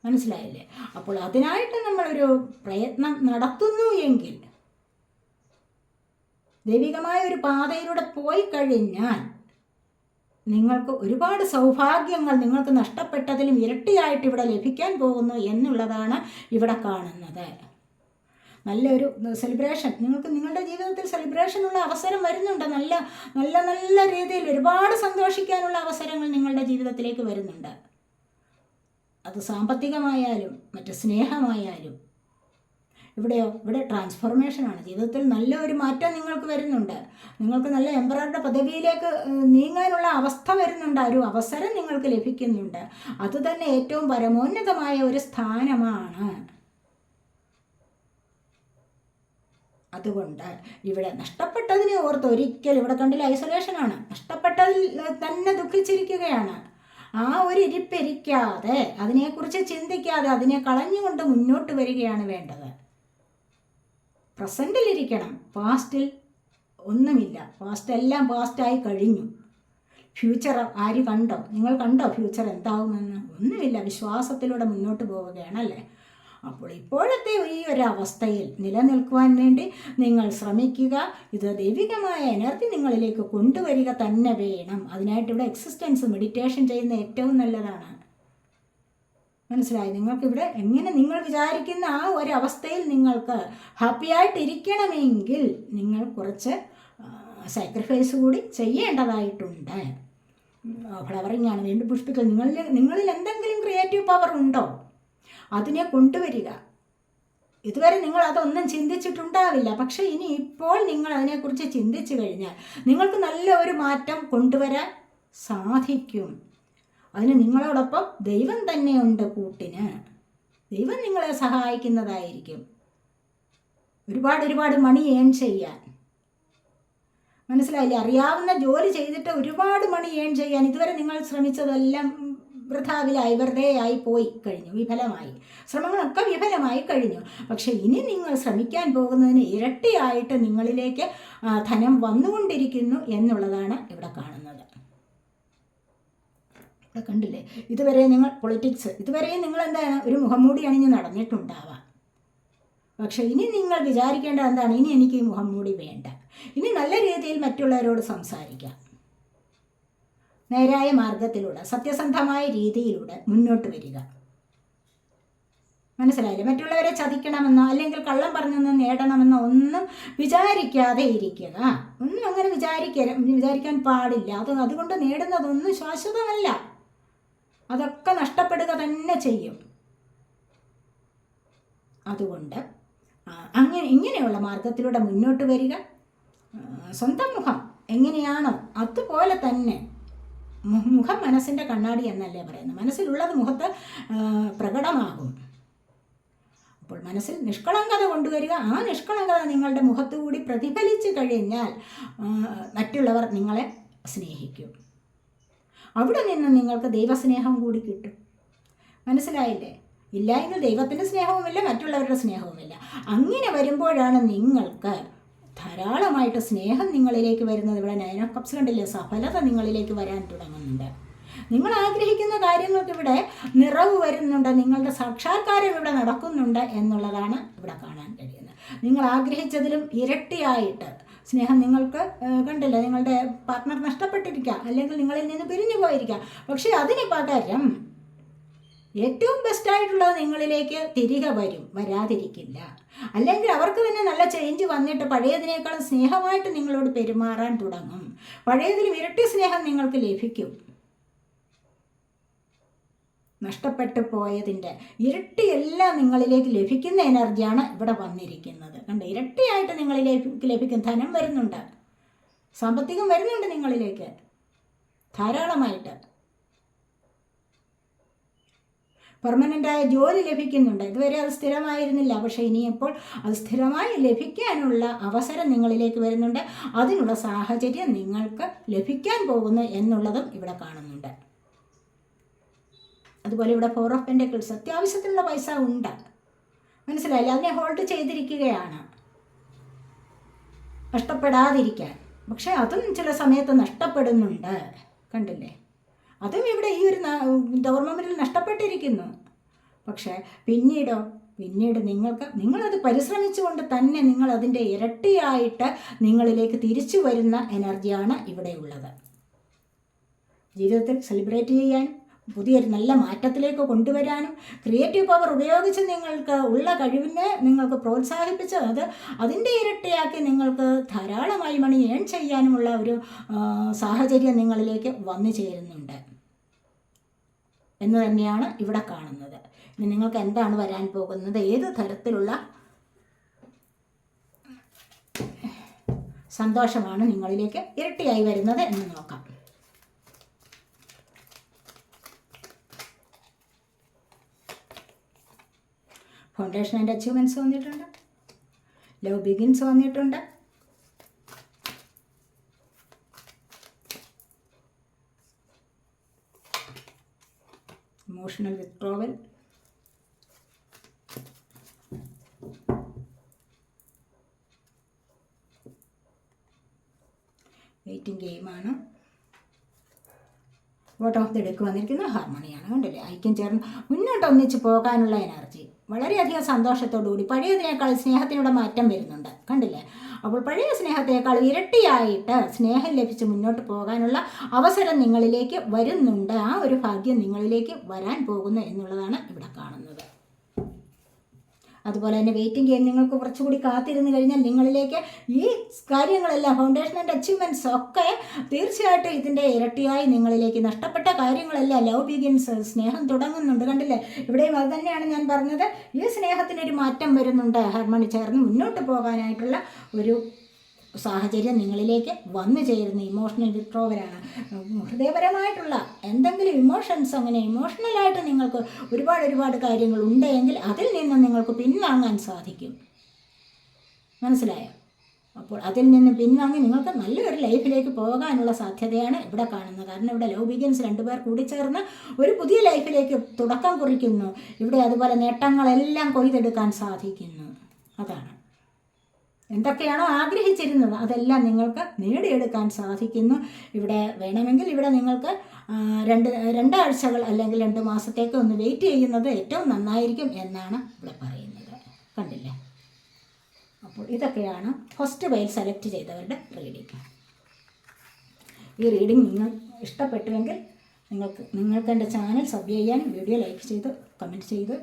Speaker 1: മനസ്സിലായില്ലേ? അപ്പോൾ അതിനായിട്ട് നമ്മളൊരു പ്രയത്നം നടത്തുന്നു എങ്കിൽ, ദൈവികമായ ഒരു പാതയിലൂടെ പോയി കഴിഞ്ഞാൽ നിങ്ങൾക്ക് ഒരുപാട് സൗഭാഗ്യങ്ങൾ നിങ്ങൾക്ക് നഷ്ടപ്പെട്ടതിലും ഇരട്ടിയായിട്ട് ഇവിടെ ലഭിക്കാൻ പോകുന്നു എന്നുള്ളതാണ് ഇവിടെ കാണുന്നത്. നല്ലൊരു സെലിബ്രേഷൻ നിങ്ങൾക്ക് നിങ്ങളുടെ ജീവിതത്തിൽ സെലിബ്രേഷനുള്ള അവസരം വരുന്നുണ്ട്. നല്ല നല്ല നല്ല രീതിയിൽ ഒരുപാട് സന്തോഷിക്കാനുള്ള അവസരങ്ങൾ നിങ്ങളുടെ ജീവിതത്തിലേക്ക് വരുന്നുണ്ട്. അത് സാമ്പത്തികമായാലും മറ്റ് സ്നേഹമായാലും. ഇവിടെ ട്രാൻസ്ഫോർമേഷനാണ്. ജീവിതത്തിൽ നല്ലൊരു മാറ്റം നിങ്ങൾക്ക് വരുന്നുണ്ട്. നിങ്ങൾക്ക് നല്ല എംപററുടെ പദവിയിലേക്ക് നീങ്ങാനുള്ള അവസ്ഥ വരുന്നുണ്ട്. ഒരു അവസരം നിങ്ങൾക്ക് ലഭിക്കുന്നുണ്ട്. അതുതന്നെ ഏറ്റവും പരമോന്നതമായ ഒരു സ്ഥാനമാണ്. അതുകൊണ്ട് ഇവിടെ നഷ്ടപ്പെട്ടതിനെ ഓർത്ത് ഒരിക്കലും, ഇവിടെ കണ്ടില്ല ഐസൊലേഷനാണ്, നഷ്ടപ്പെട്ടതിൽ തന്നെ ദുഃഖിച്ചിരിക്കുകയാണ്. ആ ഒരു ഇരിപ്പിരിക്കാതെ അതിനെക്കുറിച്ച് ചിന്തിക്കാതെ അതിനെ കളഞ്ഞുകൊണ്ട് മുന്നോട്ട് വരികയാണ് വേണ്ടത്. പ്രസൻറ്റിലിരിക്കണം. പാസ്റ്റിൽ ഒന്നുമില്ല. പാസ്റ്റ് എല്ലാം പാസ്റ്റായി കഴിഞ്ഞു. ഫ്യൂച്ചർ ആര് കണ്ടോ? നിങ്ങൾ കണ്ടോ ഫ്യൂച്ചർ എന്താവുമെന്ന്? ഒന്നുമില്ല. വിശ്വാസത്തിലൂടെ മുന്നോട്ട് പോവുകയാണല്ലേ. അപ്പോൾ ഇപ്പോഴത്തെ ഈ ഒരു അവസ്ഥയിൽ നിലനിൽക്കുവാൻ വേണ്ടി നിങ്ങൾ ശ്രമിക്കുക. ഇത് ദൈവികമായ എനർജി നിങ്ങളിലേക്ക് കൊണ്ടുവരിക തന്നെ വേണം. അതിനായിട്ട് ഇവിടെ എക്സിസ്റ്റൻസ് മെഡിറ്റേഷൻ ചെയ്യുന്ന ഏറ്റവും നല്ലതാണ്. മനസ്സിലായി? നിങ്ങൾക്കിവിടെ എങ്ങനെ നിങ്ങൾ വിചാരിക്കുന്ന ആ ഒരു അവസ്ഥയിൽ നിങ്ങൾക്ക് ഹാപ്പി ആയിട്ടിരിക്കണമെങ്കിൽ നിങ്ങൾ കുറച്ച് സാക്രിഫൈസ് കൂടി ചെയ്യേണ്ടതായിട്ടുണ്ട്. ഫ്ലവറിംഗ് ആണ്, വീണ്ടും പുഷ്പിക്കൽ. നിങ്ങളിൽ എന്തെങ്കിലും ക്രിയേറ്റീവ് പവർ ഉണ്ടോ? അതിനെ കൊണ്ടുവരിക. ഇതുവരെ നിങ്ങൾ അതൊന്നും ചിന്തിച്ചിട്ടുണ്ടാവില്ല. പക്ഷേ ഇപ്പോൾ നിങ്ങൾ അതിനെക്കുറിച്ച് ചിന്തിച്ചു കഴിഞ്ഞാൽ നിങ്ങൾക്ക് നല്ല ഒരു മാറ്റം കൊണ്ടുവരാൻ സാധിക്കും. അതിന് നിങ്ങളോടൊപ്പം ദൈവം തന്നെയുണ്ട് കൂട്ടിന്. ദൈവം നിങ്ങളെ സഹായിക്കുന്നതായിരിക്കും. ഒരുപാട് മണി ഏൺ ചെയ്യാൻ. മനസ്സിലായില്ലേ? അറിയാവുന്ന ജോലി ചെയ്തിട്ട് ഒരുപാട് മണി ഏൺ ചെയ്യാൻ ഇതുവരെ നിങ്ങൾ ശ്രമിച്ചതെല്ലാം വൃഥാവിലായി, വെറുതെ ആയി പോയി കഴിഞ്ഞു, വിഫലമായി. ശ്രമങ്ങളൊക്കെ വിഫലമായി കഴിഞ്ഞു. പക്ഷെ ഇനി നിങ്ങൾ ശ്രമിക്കാൻ പോകുന്നതിന് ഇരട്ടിയായിട്ട് നിങ്ങളിലേക്ക് ധനം വന്നുകൊണ്ടിരിക്കുന്നു എന്നുള്ളതാണ് ഇവിടെ കാണുന്നത്. ഇവിടെ കണ്ടില്ലേ? ഇതുവരെ നിങ്ങൾ പൊളിറ്റിക്സ്, ഇതുവരെയും നിങ്ങൾ എന്താണ് ഒരു മുഖംമൂടി അണിഞ്ഞ് നടന്നിട്ടുണ്ടാവാം. പക്ഷെ ഇനി നിങ്ങൾ വിചാരിക്കേണ്ടത് എന്താണ്? ഇനി എനിക്ക് ഈ മുഖംമൂടി വേണ്ട. ഇനി നല്ല രീതിയിൽ മറ്റുള്ളവരോട് സംസാരിക്കാം. നേരായ മാർഗത്തിലൂടെ, സത്യസന്ധമായ രീതിയിലൂടെ മുന്നോട്ട് വരിക. മനസ്സിലായില്ലേ? മറ്റുള്ളവരെ ചതിക്കണമെന്നോ അല്ലെങ്കിൽ കള്ളം പറഞ്ഞൊന്ന് നേടണമെന്നോ ഒന്നും വിചാരിക്കാതെ ഇരിക്കുക. ഒന്നും അങ്ങനെ വിചാരിക്കാൻ പാടില്ല. അതുകൊണ്ട് നേടുന്നതൊന്നും ശാശ്വതമല്ല. അതൊക്കെ നഷ്ടപ്പെടുക തന്നെ ചെയ്യും. അതുകൊണ്ട് ഇങ്ങനെയുള്ള മാർഗത്തിലൂടെ മുന്നോട്ട് വരിക. സ്വന്തം മുഖം എങ്ങനെയാണോ അതുപോലെ തന്നെ, മുഖം മനസ്സിൻ്റെ കണ്ണാടി എന്നല്ലേ പറയുന്നത്. മനസ്സിലുള്ളത് മുഖത്ത് പ്രകടമാകും. അപ്പോൾ മനസ്സിൽ നിഷ്കളങ്കത കൊണ്ടുവരിക. ആ നിഷ്കളങ്കത നിങ്ങളുടെ മുഖത്തുകൂടി പ്രതിഫലിച്ചു കഴിഞ്ഞാൽ മറ്റുള്ളവർ നിങ്ങളെ സ്നേഹിക്കും. അവിടെ നിന്ന് നിങ്ങൾക്ക് ദൈവസ്നേഹം കൂടി കിട്ടും. മനസ്സിലായില്ലേ? ഇല്ല എങ്കിൽ ദൈവത്തിൻ്റെ സ്നേഹവുമില്ല, മറ്റുള്ളവരുടെ സ്നേഹവുമില്ല. അങ്ങനെ വരുമ്പോഴാണ് നിങ്ങൾക്ക് ധാരാളമായിട്ട് സ്നേഹം നിങ്ങളിലേക്ക് വരുന്നത്. ഇവിടെ 9 of Cups കണ്ടില്ലേ? സഫലത നിങ്ങളിലേക്ക് വരാൻ തുടങ്ങുന്നുണ്ട്. നിങ്ങൾ ആഗ്രഹിക്കുന്ന കാര്യങ്ങൾക്ക് ഇവിടെ നിറവ് വരുന്നുണ്ട്, നിങ്ങളുടെ സാക്ഷാത്കാരം ഇവിടെ നടക്കുന്നുണ്ട് എന്നുള്ളതാണ് ഇവിടെ കാണാൻ കഴിയുന്നത്. നിങ്ങൾ ആഗ്രഹിച്ചതിലും ഇരട്ടിയായിട്ട് സ്നേഹം നിങ്ങൾക്ക് കണ്ടില്ല. നിങ്ങളുടെ പാർട്ട്ണർ നഷ്ടപ്പെട്ടിരിക്കാം, അല്ലെങ്കിൽ നിങ്ങളിൽ നിന്ന് പിരിഞ്ഞു പോയിരിക്കാം. പക്ഷേ അതിന് പകരം ഏറ്റവും ബെസ്റ്റായിട്ടുള്ളത് നിങ്ങളിലേക്ക് തിരികെ വരാതിരിക്കില്ല. അല്ലെങ്കിൽ അവർക്ക് തന്നെ നല്ല ചേഞ്ച് വന്നിട്ട് പഴയതിനേക്കാളും സ്നേഹമായിട്ട് നിങ്ങളോട് പെരുമാറാൻ തുടങ്ങും. പഴയതിലും ഇരട്ടി സ്നേഹം നിങ്ങൾക്ക് ലഭിക്കും. നഷ്ടപ്പെട്ടു പോയതിൻ്റെ ഇരട്ടിയെല്ലാം നിങ്ങളിലേക്ക് ലഭിക്കുന്ന എനർജിയാണ് ഇവിടെ വന്നിരിക്കുന്നത്. കണ്ട്, ഇരട്ടിയായിട്ട് നിങ്ങളിലേക്ക് ലഭിക്കും. ധനം വരുന്നുണ്ട്, സാമ്പത്തികം വരുന്നുണ്ട് നിങ്ങളിലേക്ക് ധാരാളമായിട്ട്. പെർമനൻ്റായ ജോലി ലഭിക്കുന്നുണ്ട്. ഇതുവരെ അത് സ്ഥിരമായിരുന്നില്ല, പക്ഷേ ഇനിയിപ്പോൾ അത് സ്ഥിരമായി ലഭിക്കാനുള്ള അവസരം നിങ്ങളിലേക്ക് വരുന്നുണ്ട്. അതിനുള്ള സാഹചര്യം നിങ്ങൾക്ക് ലഭിക്കാൻ പോകുന്നു എന്നുള്ളതും ഇവിടെ കാണുന്നുണ്ട്. അതുപോലെ ഇവിടെ 4 of Pentacles, അത്യാവശ്യത്തിനുള്ള പൈസ ഉണ്ട്. മനസ്സിലായില്ലേ? അതിനെ ഹോൾഡ് ചെയ്തിരിക്കുകയാണ് നഷ്ടപ്പെടാതിരിക്കാൻ. പക്ഷേ അതും ചില സമയത്ത് നഷ്ടപ്പെടുന്നുണ്ട്. കണ്ടില്ലേ? അതും ഇവിടെ ഈ ഒരു ഗവൺമെൻറ്റിൽ നഷ്ടപ്പെട്ടിരിക്കുന്നു. പക്ഷേ പിന്നീട് നിങ്ങളത് പരിശ്രമിച്ചുകൊണ്ട് തന്നെ നിങ്ങൾ അതിൻ്റെ ഇരട്ടിയായിട്ട് നിങ്ങളിലേക്ക് തിരിച്ചു വരുന്ന എനർജിയാണ് ഇവിടെയുള്ളത്. ജീവിതത്തിൽ സെലിബ്രേറ്റ് ചെയ്യാനും പുതിയൊരു നല്ല മാറ്റത്തിലേക്ക് കൊണ്ടുവരാനും ക്രിയേറ്റീവ് പവർ ഉപയോഗിച്ച് നിങ്ങൾക്ക് ഉള്ള കഴിവിനെ നിങ്ങൾക്ക് പ്രോത്സാഹിപ്പിച്ച് അതിൻ്റെ ഇരട്ടിയാക്കി നിങ്ങൾക്ക് ധാരാളമായി മണി ഏൺ ചെയ്യാനുമുള്ള ഒരു സാഹചര്യം നിങ്ങളിലേക്ക് വന്നു ചേരുന്നുണ്ട് എന്ന് തന്നെയാണ് ഇവിടെ കാണുന്നത്. ഇനി നിങ്ങൾക്ക് എന്താണ് വരാൻ പോകുന്നത്, ഏത് തരത്തിലുള്ള സന്തോഷമാണ് നിങ്ങളിലേക്ക് ഇരട്ടിയായി വരുന്നത് എന്ന് നോക്കാം. ഫൗണ്ടേഷൻ ആൻഡ് അച്ചീവ്മെൻറ്റ്സ് വന്നിട്ടുണ്ട്, ലവ് ബിഗിൻസ് വന്നിട്ടുണ്ട്, ഇമോഷണൽ വിത്ഡ്രോവൽ, വെയിറ്റിംഗ് ഗെയിമാണ്, വോട്ട് ഓഫ് ദി ഡെക്ക് വന്നിരിക്കുന്ന ഹാർമണിയാണ്. കണ്ടില്ലേ? ഐക്യം ചേർന്ന് മുന്നോട്ട് ഒന്നിച്ച് പോകാനുള്ള എനർജി വളരെയധികം സന്തോഷത്തോടുകൂടി പഴയതിനേക്കാൾ സ്നേഹത്തിനൂടെ മാറ്റം വരുന്നുണ്ട്. കണ്ടില്ലേ? അപ്പോൾ പഴയ സ്നേഹത്തേക്കാൾ ഇരട്ടിയായിട്ട് സ്നേഹം ലഭിച്ച് മുന്നോട്ട് പോകാനുള്ള അവസരം നിങ്ങളിലേക്ക് വരുന്നുണ്ട്. ആ ഒരു ഭാഗ്യം നിങ്ങളിലേക്ക് വരാൻ പോകുന്നു എന്നുള്ളതാണ് ഇവിടെ കാണുന്നത്. അതുപോലെ തന്നെ വെയിറ്റിംഗ് ഗെയിം നിങ്ങൾക്ക് കുറച്ചുകൂടി കാത്തിരുന്ന് കഴിഞ്ഞാൽ നിങ്ങളിലേക്ക് ഈ കാര്യങ്ങളെല്ലാം ഫൗണ്ടേഷൻ ആൻഡ് അച്ചീവ്മെൻറ്റ്സ് ഒക്കെ തീർച്ചയായിട്ടും ഇതിൻ്റെ ഇരട്ടിയായി നിങ്ങളിലേക്ക് നഷ്ടപ്പെട്ട കാര്യങ്ങളെല്ലാം ലവ് ബിഗിൻസ്, സ്നേഹം തുടങ്ങുന്നുണ്ട്. കണ്ടില്ലേ? ഇവിടെയും അത് തന്നെയാണ് ഞാൻ പറഞ്ഞത്. ഈ സ്നേഹത്തിനൊരു മാറ്റം വരുന്നുണ്ട്. ഹാർമണി ചേർന്ന് മുന്നോട്ട് പോകാനായിട്ടുള്ള ഒരു സാഹചര്യം നിങ്ങളിലേക്ക് വന്നു ചേരുന്ന ഇമോഷണൽ വിത്ഡ്രോവലാണ്. ഹൃദയപരമായിട്ടുള്ള എന്തെങ്കിലും ഇമോഷൻസ്, അങ്ങനെ ഇമോഷണലായിട്ട് നിങ്ങൾക്ക് ഒരുപാട് കാര്യങ്ങൾ ഉണ്ടെങ്കിൽ അതിൽ നിന്ന് നിങ്ങൾക്ക് പിൻവാങ്ങാൻ സാധിക്കും. മനസ്സിലായോ? അപ്പോൾ അതിൽ നിന്ന് പിൻവാങ്ങി നിങ്ങൾക്ക് നല്ലൊരു ലൈഫിലേക്ക് പോകാനുള്ള സാധ്യതയാണ് ഇവിടെ കാണുന്നത്. കാരണം ഇവിടെ ലവ് ബിഗിൻസ്, 2 പേർ കൂടിച്ചേർന്ന് ഒരു പുതിയ ലൈഫിലേക്ക് തുടക്കം കുറിക്കുന്നു. ഇവിടെ അതുപോലെ നേട്ടങ്ങളെല്ലാം കൊയ്തെടുക്കാൻ സാധിക്കുന്നു. അതാണ് എന്തൊക്കെയാണോ ആഗ്രഹിച്ചിരുന്നത് അതെല്ലാം നിങ്ങൾക്ക് നേടിയെടുക്കാൻ സാധിക്കുന്നു. ഇവിടെ വേണമെങ്കിൽ ഇവിടെ നിങ്ങൾക്ക് 2 ആഴ്ചകൾ അല്ലെങ്കിൽ 2 മാസത്തേക്ക് ഒന്ന് വെയിറ്റ് ചെയ്യുന്നത് ഏറ്റവും നന്നായിരിക്കും എന്നാണ് ഇവിടെ പറയുന്നത്. കണ്ടില്ലേ? അപ്പോൾ ഇതൊക്കെയാണ് ഫസ്റ്റ് വൈൽ സെലക്ട് ചെയ്തവരുടെ റീഡിംഗ്. ഈ റീഡിംഗ് നിങ്ങൾ ഇഷ്ടപ്പെട്ടുവെങ്കിൽ നിങ്ങൾക്ക് എൻ്റെ ചാനൽ സബ് ചെയ്യാനും വീഡിയോ ലൈക്ക് ചെയ്ത് കമൻറ്റ് ചെയ്ത്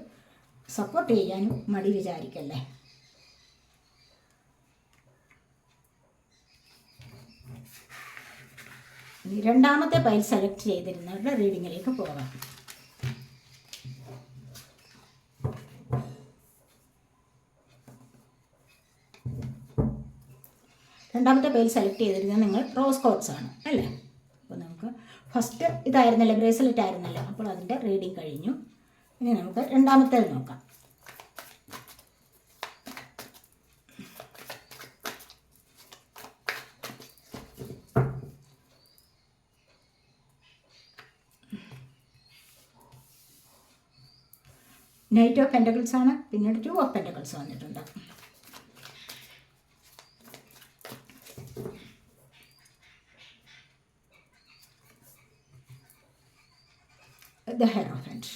Speaker 1: സപ്പോർട്ട് ചെയ്യാനും മടി വിചാരിക്കല്ലേ. രണ്ടാമത്തെ പൈൽ സെലക്ട് ചെയ്തിരുന്നവരുടെ റീഡിങ്ങിലേക്ക് പോകാം. രണ്ടാമത്തെ പൈൽ സെലക്ട് ചെയ്തിരുന്നത് നിങ്ങൾ റോസ് കോട്ട്സ് ആണ് അല്ലേ? അപ്പോൾ നമുക്ക് ഫസ്റ്റ് ഇതായിരുന്നല്ലോ, ബ്രേസ്ലെറ്റ് ആയിരുന്നല്ലോ. അപ്പോൾ അതിൻ്റെ റീഡിങ് കഴിഞ്ഞു. ഇനി നമുക്ക് രണ്ടാമത്തേത് നോക്കാം. നൈറ്റ് ഓഫ് പെൻറ്റക്കിൾസ് ആണ്. പിന്നീട് 2 ഓഫ് പെൻറ്റക്കിൾസ് വന്നിട്ടുണ്ട്. ദ ഹെറോഫന്റ്.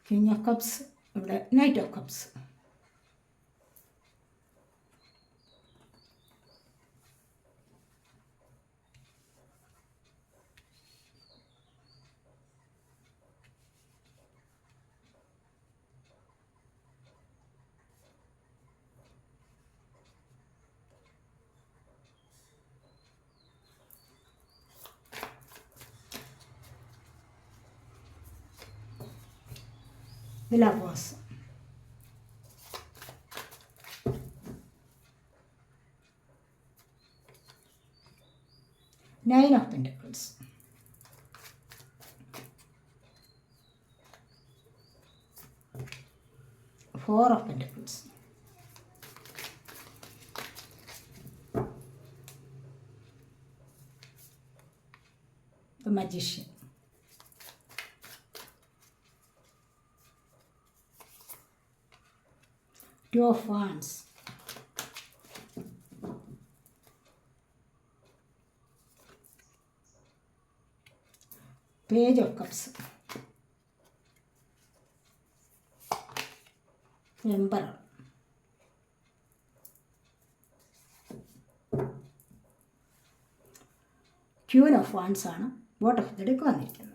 Speaker 1: കിങ് ഓഫ് കപ്സ്, ഇവിടെ knight of cups. The Lovers. Nine of Pentacles. Four of Pentacles. The Magician. Two of Wands. Page of Cups. Emperor. Queen of Wands ആണ് bottom of the deck വന്നിരിക്കുന്നത്.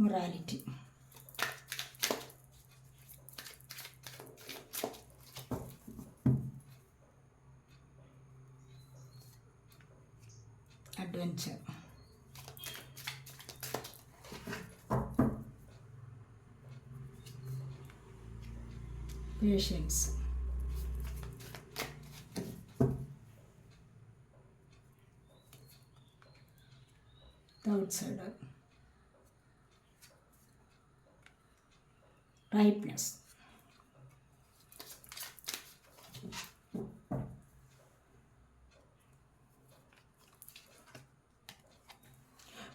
Speaker 1: Morality. Adventure. Patience. The outsider. Ripeness.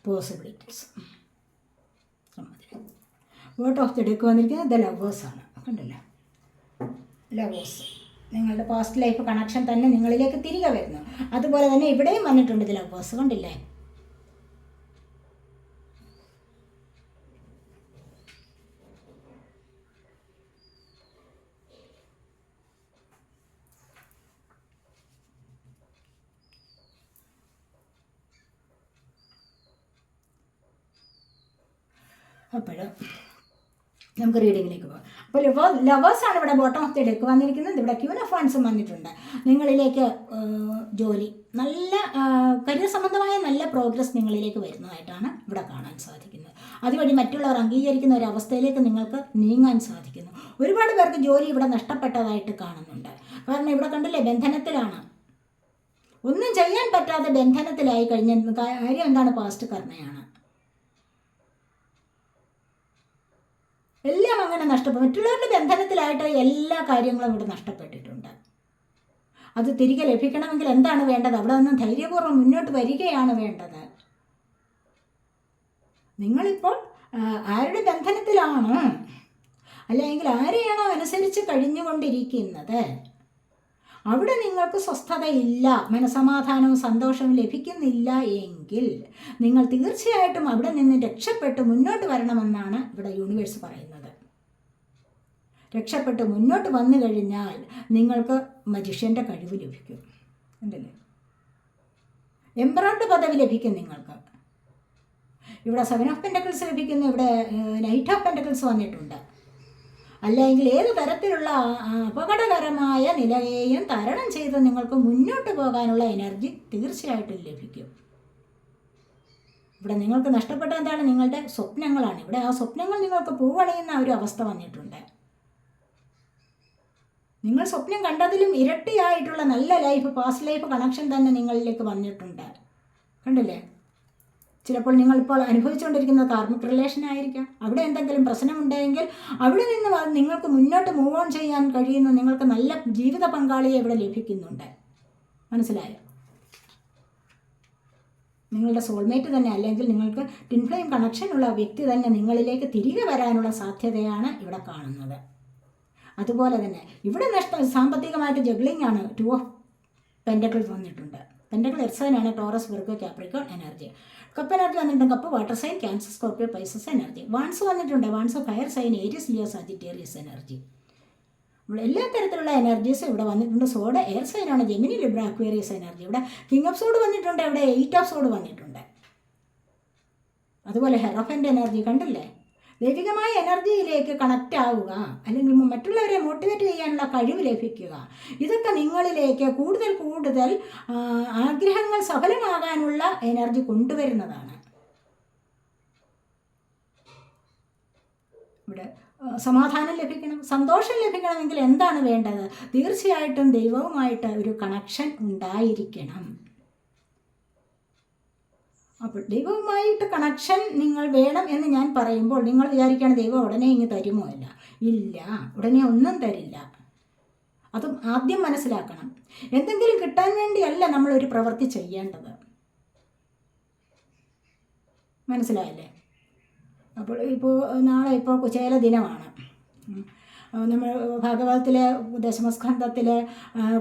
Speaker 1: Possibilities. Bottom of the deck വന്നിരിക്കുന്നത് the lovers ആണ്. കണ്ടില്ലേ, lovers. നിങ്ങളുടെ past life connection തന്നെ നിങ്ങളിലേക്ക് തിരികെ വരുന്നു. അതുപോലെ തന്നെ ഇവിടെയും വന്നിട്ടുണ്ട് ദ ലവേഴ്സ്. കണ്ടില്ലേ, അപ്പോൾ നമുക്ക് റീഡിങ്ങിലേക്ക് പോകാം. അപ്പോൾ ലവേഴ്സാണ് ഇവിടെ ബോട്ടം ഓഫ് ദി ഡെക്ക് വന്നിരിക്കുന്നത്. ഇവിടെ ക്യൂൻ ഓഫ് വാൻസും വന്നിട്ടുണ്ട്. നിങ്ങളിലേക്ക് ജോലി, നല്ല കരിയർ സംബന്ധമായ നല്ല പ്രോഗ്രസ് നിങ്ങളിലേക്ക് വരുന്നതായിട്ടാണ് ഇവിടെ കാണാൻ സാധിക്കുന്നത്. അതുവഴി മറ്റുള്ളവർ അംഗീകരിക്കുന്ന ഒരു അവസ്ഥയിലേക്ക് നിങ്ങൾക്ക് നീങ്ങാൻ സാധിക്കുന്നു. ഒരുപാട് പേർക്ക് ജോലി ഇവിടെ നഷ്ടപ്പെട്ടതായിട്ട് കാണുന്നുണ്ട്. കാരണം ഇവിടെ കണ്ടില്ലേ, ബന്ധനത്തിലാണ്, ഒന്നും ചെയ്യാൻ പറ്റാതെ ബന്ധനത്തിലായി കഴിഞ്ഞ കാര്യം എന്താണ്, പാസ്റ്റ് കർമ്മയാണ്. എല്ലാം അങ്ങനെ നഷ്ടപ്പെടും. മറ്റുള്ളവരുടെ ബന്ധനത്തിലായിട്ട് എല്ലാ കാര്യങ്ങളും ഇവിടെ നഷ്ടപ്പെട്ടിട്ടുണ്ട്. അത് തിരികെ ലഭിക്കണമെങ്കിൽ എന്താണ് വേണ്ടത്? അവിടെ നിന്ന് ധൈര്യപൂർവ്വം മുന്നോട്ട് വരികയാണ് വേണ്ടത്. നിങ്ങളിപ്പോൾ ആരുടെ ബന്ധനത്തിലാണ്, അല്ലെങ്കിൽ ആരെയാണോ അനുസരിച്ച് കഴിഞ്ഞുകൊണ്ടിരിക്കുന്നത്, അവിടെ നിങ്ങൾക്ക് സ്വസ്ഥതയില്ല, മനസമാധാനവും സന്തോഷവും ലഭിക്കുന്നില്ല എങ്കിൽ നിങ്ങൾ തീർച്ചയായിട്ടും അവിടെ നിന്ന് രക്ഷപ്പെട്ട് മുന്നോട്ട് വരണമെന്നാണ് ഇവിടെ യൂണിവേഴ്സ് പറയുന്നത്. രക്ഷപ്പെട്ട് മുന്നോട്ട് വന്നു കഴിഞ്ഞാൽ നിങ്ങൾക്ക് മജിഷ്യൻ്റെ കഴിവ് ലഭിക്കും. ഉണ്ടല്ലേ, എംപററുടെ പദവി ലഭിക്കും നിങ്ങൾക്ക്. ഇവിടെ 7 ഓഫ് പെൻറ്റക്കിൾസ് ലഭിക്കുന്നു, ഇവിടെ നൈറ്റ് ഓഫ് പെൻറ്റക്കിൾസ് വന്നിട്ടുണ്ട്. അല്ലെങ്കിൽ ഏത് തരത്തിലുള്ള അപകടകരമായ നിലയെയും തരണം ചെയ്ത് നിങ്ങൾക്ക് മുന്നോട്ട് പോകാനുള്ള എനർജി തീർച്ചയായിട്ടും ലഭിക്കും. ഇവിടെ നിങ്ങൾക്ക് നഷ്ടപ്പെട്ട എന്താണ്? നിങ്ങളുടെ സ്വപ്നങ്ങളാണ്. ഇവിടെ ആ സ്വപ്നങ്ങൾ നിങ്ങൾക്ക് പൂവണിയുന്ന ഒരു അവസ്ഥ വന്നിട്ടുണ്ട്. നിങ്ങൾ സ്വപ്നം കണ്ടതിലും ഇരട്ടിയായിട്ടുള്ള നല്ല ലൈഫ്, പാസ്റ്റ് ലൈഫ് കണക്ഷൻ തന്നെ നിങ്ങളിലേക്ക് വന്നിട്ടുണ്ട്. കണ്ടില്ലേ? ചിലപ്പോൾ നിങ്ങളിപ്പോൾ അനുഭവിച്ചുകൊണ്ടിരിക്കുന്നത് കാർമിക് റിലേഷൻ ആയിരിക്കാം. അവിടെ എന്തെങ്കിലും പ്രശ്നമുണ്ടെങ്കിൽ അവിടെ നിന്ന് നിങ്ങൾക്ക് മുന്നോട്ട് മൂവ് ഓൺ ചെയ്യാൻ കഴിയുന്ന നിങ്ങൾക്ക് നല്ല ജീവിത പങ്കാളിയെ ഇവിടെ ലഭിക്കുന്നുണ്ട്. മനസ്സിലായോ? നിങ്ങളുടെ സോൾമേറ്റ് തന്നെ, അല്ലെങ്കിൽ നിങ്ങൾക്ക് ട്വിൻ ഫ്ലെയിം കണക്ഷൻ ഉള്ള വ്യക്തി തന്നെ നിങ്ങളിലേക്ക് തിരികെ വരാനുള്ള സാധ്യതയാണ് ഇവിടെ കാണുന്നത്. അതുപോലെ തന്നെ ഇവിടെ സാമ്പത്തികമായിട്ട് ജഗ്ലിംഗ് ആണ്. 2 ഓഫ് പെൻറ്റക്കിൾസ് വന്നിട്ടുണ്ട്. പെൻറ്റക്കിൾ എർസൈനാണ് Taurus, Virgo, Capricorn energy. Cup energy വന്നിട്ടുണ്ട്. Cup water sign, Cancer, Scorpio, Pisces energy. Wands വന്നിട്ടുണ്ട്. Wands fire sign, Aries, Leo, Sagittarius energy. ഇവിടെ എല്ലാ തരത്തിലുള്ള എനർജീസും ഇവിടെ വന്നിട്ടുണ്ട്. സോഡ് എയർ സൈനാണ്. Gemini, Libra, Aquarius energy. ഇവിടെ കിങ് ഓഫ് സോഡ് വന്നിട്ടുണ്ട്. ഇവിടെ 8 ഓഫ് സോഡ് വന്നിട്ടുണ്ട്. അതുപോലെ ഹെറോഫൻ്റെ എനർജി കണ്ടില്ലേ? ദൈവികമായ എനർജിയിലേക്ക് കണക്റ്റ് ആവുക, അല്ലെങ്കിൽ മറ്റുള്ളവരെ മോട്ടിവേറ്റ് ചെയ്യാനുള്ള കഴിവ് ലഭിക്കുക. ഇതൊക്കെ നിങ്ങളിലേക്ക് കൂടുതൽ കൂടുതൽ ആഗ്രഹങ്ങൾ സഫലമാകാനുള്ള എനർജി കൊണ്ടുവരുന്നതാണ്. ഇവിടെ സമാധാനം ലഭിക്കണം, സന്തോഷം ലഭിക്കണമെങ്കിൽ എന്താണ് വേണ്ടത്? തീർച്ചയായിട്ടും ദൈവവുമായിട്ട് ഒരു കണക്ഷൻ ഉണ്ടായിരിക്കണം. അപ്പോൾ ദൈവവുമായിട്ട് കണക്ഷൻ നിങ്ങൾ വേണം എന്ന് ഞാൻ പറയുമ്പോൾ നിങ്ങൾ വിചാരിക്കുകയാണ് ദൈവം ഉടനെ ഇങ്ങ് തരുമോ? അല്ല, ഇല്ല, ഉടനെ ഒന്നും തരില്ല. അതും ആദ്യം മനസ്സിലാക്കണം. എന്തെങ്കിലും കിട്ടാൻ വേണ്ടിയല്ല നമ്മളൊരു പ്രവൃത്തി ചെയ്യേണ്ടത്. മനസ്സിലായല്ലേ? അപ്പോൾ നാളെ കുചേല ദിനമാണ്. നമ്മൾ ഭാഗവതത്തിലെ ദശമസ്കന്ധത്തിലെ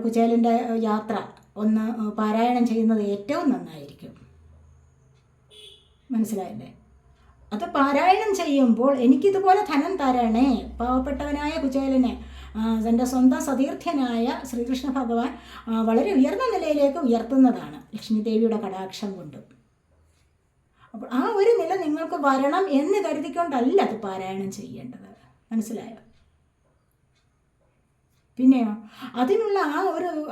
Speaker 1: കുചേലൻ്റെ യാത്ര ഒന്ന് പാരായണം ചെയ്യുന്നത് ഏറ്റവും നന്നായിരിക്കും. മനസ്സിലായില്ലേ? അത് പാരായണം ചെയ്യുമ്പോൾ എനിക്കിതുപോലെ ധനം തരണേ, പാവപ്പെട്ടവനായ കുചേലനെ തൻ്റെ സ്വന്തം സതീർത്ഥ്യനായ ശ്രീകൃഷ്ണ ഭഗവാൻ വളരെ ഉയർന്ന നിലയിലേക്ക് ഉയർത്തുന്നതാണ് ലക്ഷ്മി ദേവിയുടെ കടാക്ഷം കൊണ്ട്. അപ്പോൾ ആ ഒരു നില നിങ്ങൾക്ക് വരണം എന്ന് കരുതിക്കൊണ്ടല്ല അത് പാരായണം ചെയ്യേണ്ടത്. മനസ്സിലായോ? പിന്നെയോ അതിനുള്ള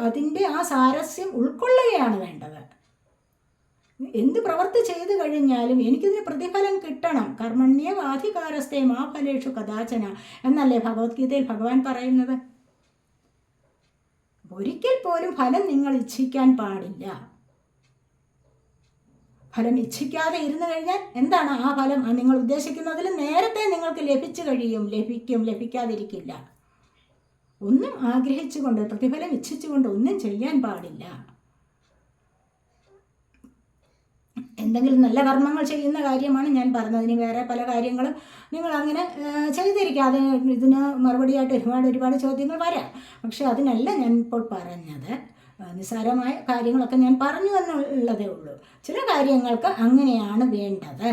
Speaker 1: അതിൻ്റെ ആ സാരസ്യം ഉൾക്കൊള്ളുകയാണ് വേണ്ടത്. എന്ത് പ്രവൃത്തി ചെയ്തു കഴിഞ്ഞാലും എനിക്കിതിന് പ്രതിഫലം കിട്ടണം. കർമ്മണ്യവാധികാരസ്ഥേ മാ ഫലേഷു കഥാചന എന്നല്ലേ ഭഗവത്ഗീതയിൽ ഭഗവാൻ പറയുന്നത്. ഒരിക്കൽ പോലും ഫലം നിങ്ങൾ ഇച്ഛിക്കാൻ പാടില്ല. ഫലം ഇച്ഛിക്കാതെ ഇരുന്നു കഴിഞ്ഞാൽ എന്താണ് ആ ഫലം? നിങ്ങൾ ഉദ്ദേശിക്കുന്നതിൽ നേരത്തെ നിങ്ങൾക്ക് ലഭിക്കാതിരിക്കില്ല. ഒന്നും ആഗ്രഹിച്ചുകൊണ്ട്, പ്രതിഫലം ഇച്ഛിച്ചുകൊണ്ട് ഒന്നും ചെയ്യാൻ പാടില്ല. എന്തെങ്കിലും നല്ല കർമ്മങ്ങൾ ചെയ്യുന്ന കാര്യമാണ് ഞാൻ പറഞ്ഞത്. ഇനി വേറെ പല കാര്യങ്ങളും നിങ്ങൾ അങ്ങനെ ചെയ്തിരിക്കാതെ ഇതിന് മറുപടിയായിട്ട് ഒരുപാട് ചോദ്യങ്ങൾ വരാം. പക്ഷെ അതിനല്ല ഞാൻ ഇപ്പോൾ പറഞ്ഞത്. നിസ്സാരമായ കാര്യങ്ങളൊക്കെ ഞാൻ പറഞ്ഞു എന്നുള്ളതേ ഉള്ളൂ. ചില കാര്യങ്ങൾക്ക് അങ്ങനെയാണ് വേണ്ടത്.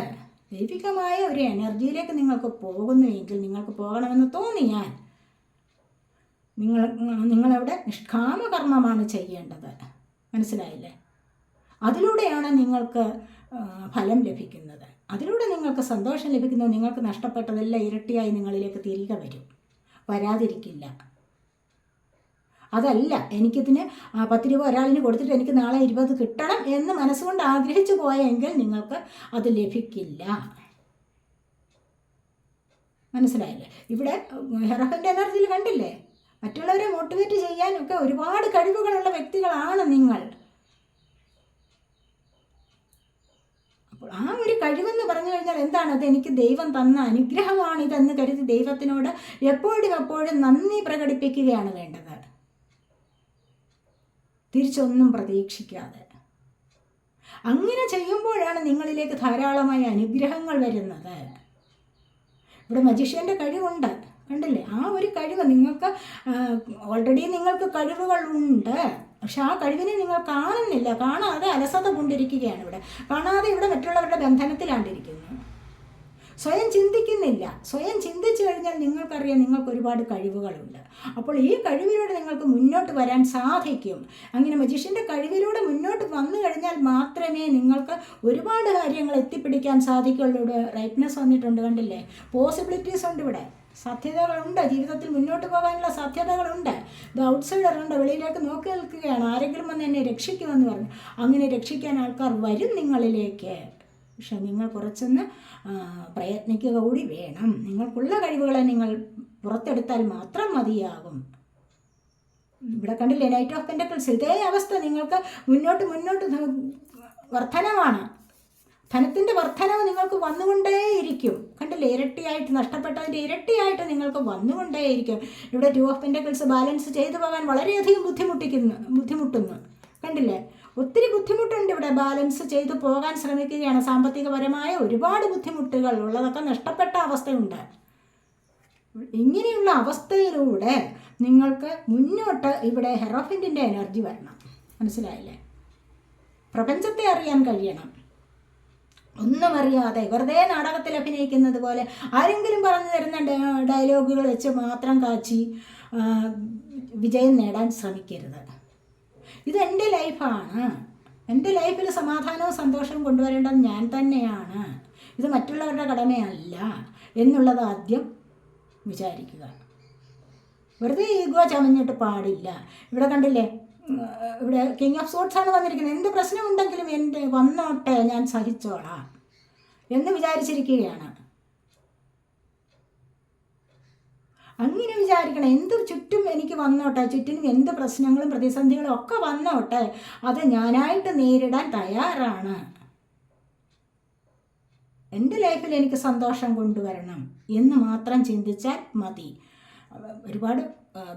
Speaker 1: ദൈവികമായ ഒരു എനർജിയിലേക്ക് നിങ്ങൾക്ക് പോകുന്നുവെങ്കിൽ, നിങ്ങൾക്ക് പോകണമെന്ന് തോന്നിയാൽ നിങ്ങളവിടെ നിഷ്കാമകർമ്മമാണ് ചെയ്യേണ്ടത്. മനസ്സിലായില്ലേ? അതിലൂടെയാണ് നിങ്ങൾക്ക് ഫലം ലഭിക്കുന്നത്. അതിലൂടെ നിങ്ങൾക്ക് സന്തോഷം ലഭിക്കുന്നത്. നിങ്ങൾക്ക് നഷ്ടപ്പെട്ടതെല്ലാം ഇരട്ടിയായി നിങ്ങളിലേക്ക് തിരികെ വരാതിരിക്കില്ല. അതല്ല എനിക്കിതിന് 10 രൂപ ഒരാളിന് കൊടുത്തിട്ട് എനിക്ക് നാളെ 20 കിട്ടണം എന്ന് മനസ്സുകൊണ്ട് ആഗ്രഹിച്ചു പോയെങ്കിൽ നിങ്ങൾക്ക് അത് ലഭിക്കില്ല. മനസ്സിലായില്ലേ? ഇവിടെ ഹെറഫൻ്റെ എനർജിയിൽ കണ്ടില്ലേ? മറ്റുള്ളവരെ മോട്ടിവേറ്റ് ചെയ്യാനൊക്കെ ഒരുപാട് കഴിവുകളുള്ള വ്യക്തികളാണ് നിങ്ങൾ. അപ്പോൾ ആ ഒരു കഴിവെന്ന് പറഞ്ഞു കഴിഞ്ഞാൽ എന്താണ്? അത് എനിക്ക് ദൈവം തന്ന അനുഗ്രഹമാണിതെന്ന് കരുതി ദൈവത്തിനോട് എപ്പോഴും നന്ദി പ്രകടിപ്പിക്കുകയാണ് വേണ്ടത്. തിരിച്ചൊന്നും പ്രതീക്ഷിക്കാതെ. അങ്ങനെ ചെയ്യുമ്പോഴാണ് നിങ്ങളിലേക്ക് ധാരാളമായ അനുഗ്രഹങ്ങൾ വരുന്നത്. ഇവിടെ മജീഷ്യൻ്റെ കഴിവുണ്ട്, കണ്ടില്ലേ? ആ ഒരു കഴിവ് നിങ്ങൾക്ക് ഓൾറെഡി നിങ്ങൾക്ക് കഴിവുകളുണ്ട്. പക്ഷെ ആ കഴിവിനെ നിങ്ങൾ കാണുന്നില്ല. കാണാതെ അലസത കൊണ്ടിരിക്കുകയാണ്. ഇവിടെ കാണാതെ ഇവിടെ മറ്റുള്ളവരുടെ ബന്ധനത്തിലാണ്ടിരിക്കുന്നു. സ്വയം ചിന്തിക്കുന്നില്ല. സ്വയം ചിന്തിച്ചു കഴിഞ്ഞാൽ നിങ്ങൾക്കറിയാം നിങ്ങൾക്ക് ഒരുപാട് കഴിവുകളുണ്ട്. അപ്പോൾ ഈ കഴിവിലൂടെ നിങ്ങൾക്ക് മുന്നോട്ട് വരാൻ സാധിക്കും. അങ്ങനെ മജീഷ്യൻ്റെ കഴിവിലൂടെ മുന്നോട്ട് വന്നു കഴിഞ്ഞാൽ മാത്രമേ നിങ്ങൾക്ക് ഒരുപാട് കാര്യങ്ങൾ എത്തിപ്പിടിക്കാൻ സാധിക്കുള്ളൂ. ഇവിടെ റൈറ്റ്നെസ് വന്നിട്ടുണ്ട്, കണ്ടില്ലേ? പോസിബിലിറ്റീസ് ഉണ്ട്, ഇവിടെ സാധ്യതകളുണ്ട്. ജീവിതത്തിൽ മുന്നോട്ട് പോകാനുള്ള സാധ്യതകളുണ്ട്. ഇത് ഔട്ട്സൈഡർ ഉണ്ട്, വെളിയിലേക്ക് നോക്കി നിൽക്കുകയാണ്. ആരെങ്കിലും വന്ന് എന്നെ രക്ഷിക്കുമെന്ന് പറഞ്ഞു. അങ്ങനെ രക്ഷിക്കാൻ ആൾക്കാർ വരും നിങ്ങളിലേക്ക്. പക്ഷെ നിങ്ങൾ കുറച്ചൊന്ന് പ്രയത്നിക്കുക കൂടി വേണം. നിങ്ങൾക്കുള്ള കഴിവുകളെ നിങ്ങൾ പുറത്തെടുത്താൽ മാത്രം മതിയാകും. ഇവിടെ കണ്ടില്ലേ, നൈറ്റ് ഓഫ് പെൻറ്റക്കിൾസ്. ഇതേ അവസ്ഥ നിങ്ങൾക്ക് മുന്നോട്ട് വർധനമാണ്. ധനത്തിൻ്റെ വർധനവ് നിങ്ങൾക്ക് വന്നുകൊണ്ടേയിരിക്കും. കണ്ടില്ലേ, ഇരട്ടിയായിട്ട്, നഷ്ടപ്പെട്ടതിൻ്റെ ഇരട്ടിയായിട്ട് നിങ്ങൾക്ക് വന്നുകൊണ്ടേയിരിക്കും. ഇവിടെ 2 ഓഫ് പെൻറ്റക്കിൾസ് ബാലൻസ് ചെയ്തു പോകാൻ വളരെയധികം ബുദ്ധിമുട്ടുന്നു. കണ്ടില്ലേ, ഒത്തിരി ബുദ്ധിമുട്ടുണ്ട്. ഇവിടെ ബാലൻസ് ചെയ്തു പോകാൻ ശ്രമിക്കുകയാണ്. സാമ്പത്തികപരമായ ഒരുപാട് ബുദ്ധിമുട്ടുകൾ ഉള്ളതൊക്കെ നഷ്ടപ്പെട്ട അവസ്ഥയുണ്ട്. ഇങ്ങനെയുള്ള അവസ്ഥയിലൂടെ നിങ്ങൾക്ക് മുന്നോട്ട് ഇവിടെ ഹെറോഫിൻറ്റിൻ്റെ എനർജി വരണം. മനസ്സിലായില്ലേ? പ്രപഞ്ചത്തെ അറിയാൻ കഴിയണം. ഒന്നും അറിയാതെ വെറുതെ നാടകത്തിൽ അഭിനയിക്കുന്നത് പോലെ ആരെങ്കിലും പറഞ്ഞു തരുന്ന ഡയലോഗുകൾ വെച്ച് മാത്രം കാച്ചി വിജയം നേടാൻ ശ്രമിക്കരുത്. ഇതെൻ്റെ ലൈഫാണ്. എൻ്റെ ലൈഫിൽ സമാധാനവും സന്തോഷവും കൊണ്ടുവരേണ്ടത് ഞാൻ തന്നെയാണ്. ഇത് മറ്റുള്ളവരുടെ കടമയല്ല എന്നുള്ളത് ആദ്യം വിചാരിക്കുക. വെറുതെ ഈഗോ ചമഞ്ഞിട്ട് പാടില്ല. ഇവിടെ കണ്ടില്ലേ, ഇവിടെ കിങ് ഓഫ് സോർട്സ് ആണ് വന്നിരിക്കുന്നത്. എന്ത് പ്രശ്നമുണ്ടെങ്കിലും എൻ്റെ വന്നോട്ടെ, ഞാൻ സഹിച്ചോളാം എന്ന് വിചാരിച്ചിരിക്കുകയാണ്. അങ്ങനെ വിചാരിക്കണം. എന്ത് ചുറ്റും എനിക്ക് വന്നോട്ടെ, ചുറ്റിനും എന്ത് പ്രശ്നങ്ങളും പ്രതിസന്ധികളും ഒക്കെ വന്നോട്ടെ, അത് ഞാനായിട്ട് നേരിടാൻ തയ്യാറാണ്. എൻ്റെ ലൈഫിൽ എനിക്ക് സന്തോഷം കൊണ്ടുവരണം എന്ന് മാത്രം ചിന്തിച്ചാൽ മതി. ഒരുപാട്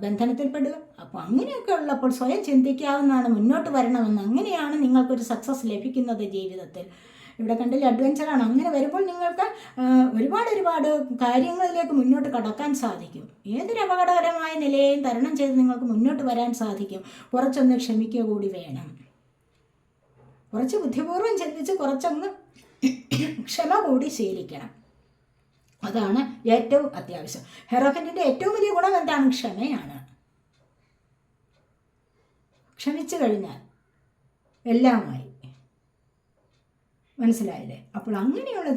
Speaker 1: ബന്ധനത്തിൽപ്പെടുക. അപ്പോൾ അങ്ങനെയൊക്കെ ഉള്ളപ്പോൾ സ്വയം ചിന്തിക്കാവുന്നതാണ്, മുന്നോട്ട് വരണമെന്ന്. അങ്ങനെയാണ് നിങ്ങൾക്കൊരു സക്സസ് ലഭിക്കുന്നത് ജീവിതത്തിൽ. ഇവിടെ കണ്ടില്ല, അഡ്വഞ്ചറാണ്. അങ്ങനെ വരുമ്പോൾ നിങ്ങൾക്ക് ഒരുപാട് കാര്യങ്ങളിലേക്ക് മുന്നോട്ട് കടക്കാൻ സാധിക്കും. ഏതൊരു അപകടകരമായ നിലയെയും തരണം ചെയ്ത് നിങ്ങൾക്ക് മുന്നോട്ട് വരാൻ സാധിക്കും. കുറച്ചൊന്ന് ക്ഷമിക്കുക കൂടി വേണം. കുറച്ച് ബുദ്ധിപൂർവ്വം ചിന്തിച്ച് കുറച്ചൊന്ന് ക്ഷമ കൂടി ശീലിക്കണം. അതാണ് ഏറ്റവും അത്യാവശ്യം. ഹെറോഫിൻറ്റിൻ്റെ ഏറ്റവും വലിയ ഗുണം എന്താണ്? ക്ഷമയാണ്. ക്ഷമിച്ചു കഴിഞ്ഞാൽ എല്ലാമായി. മനസ്സിലായില്ലേ? അപ്പോൾ അങ്ങനെയുള്ള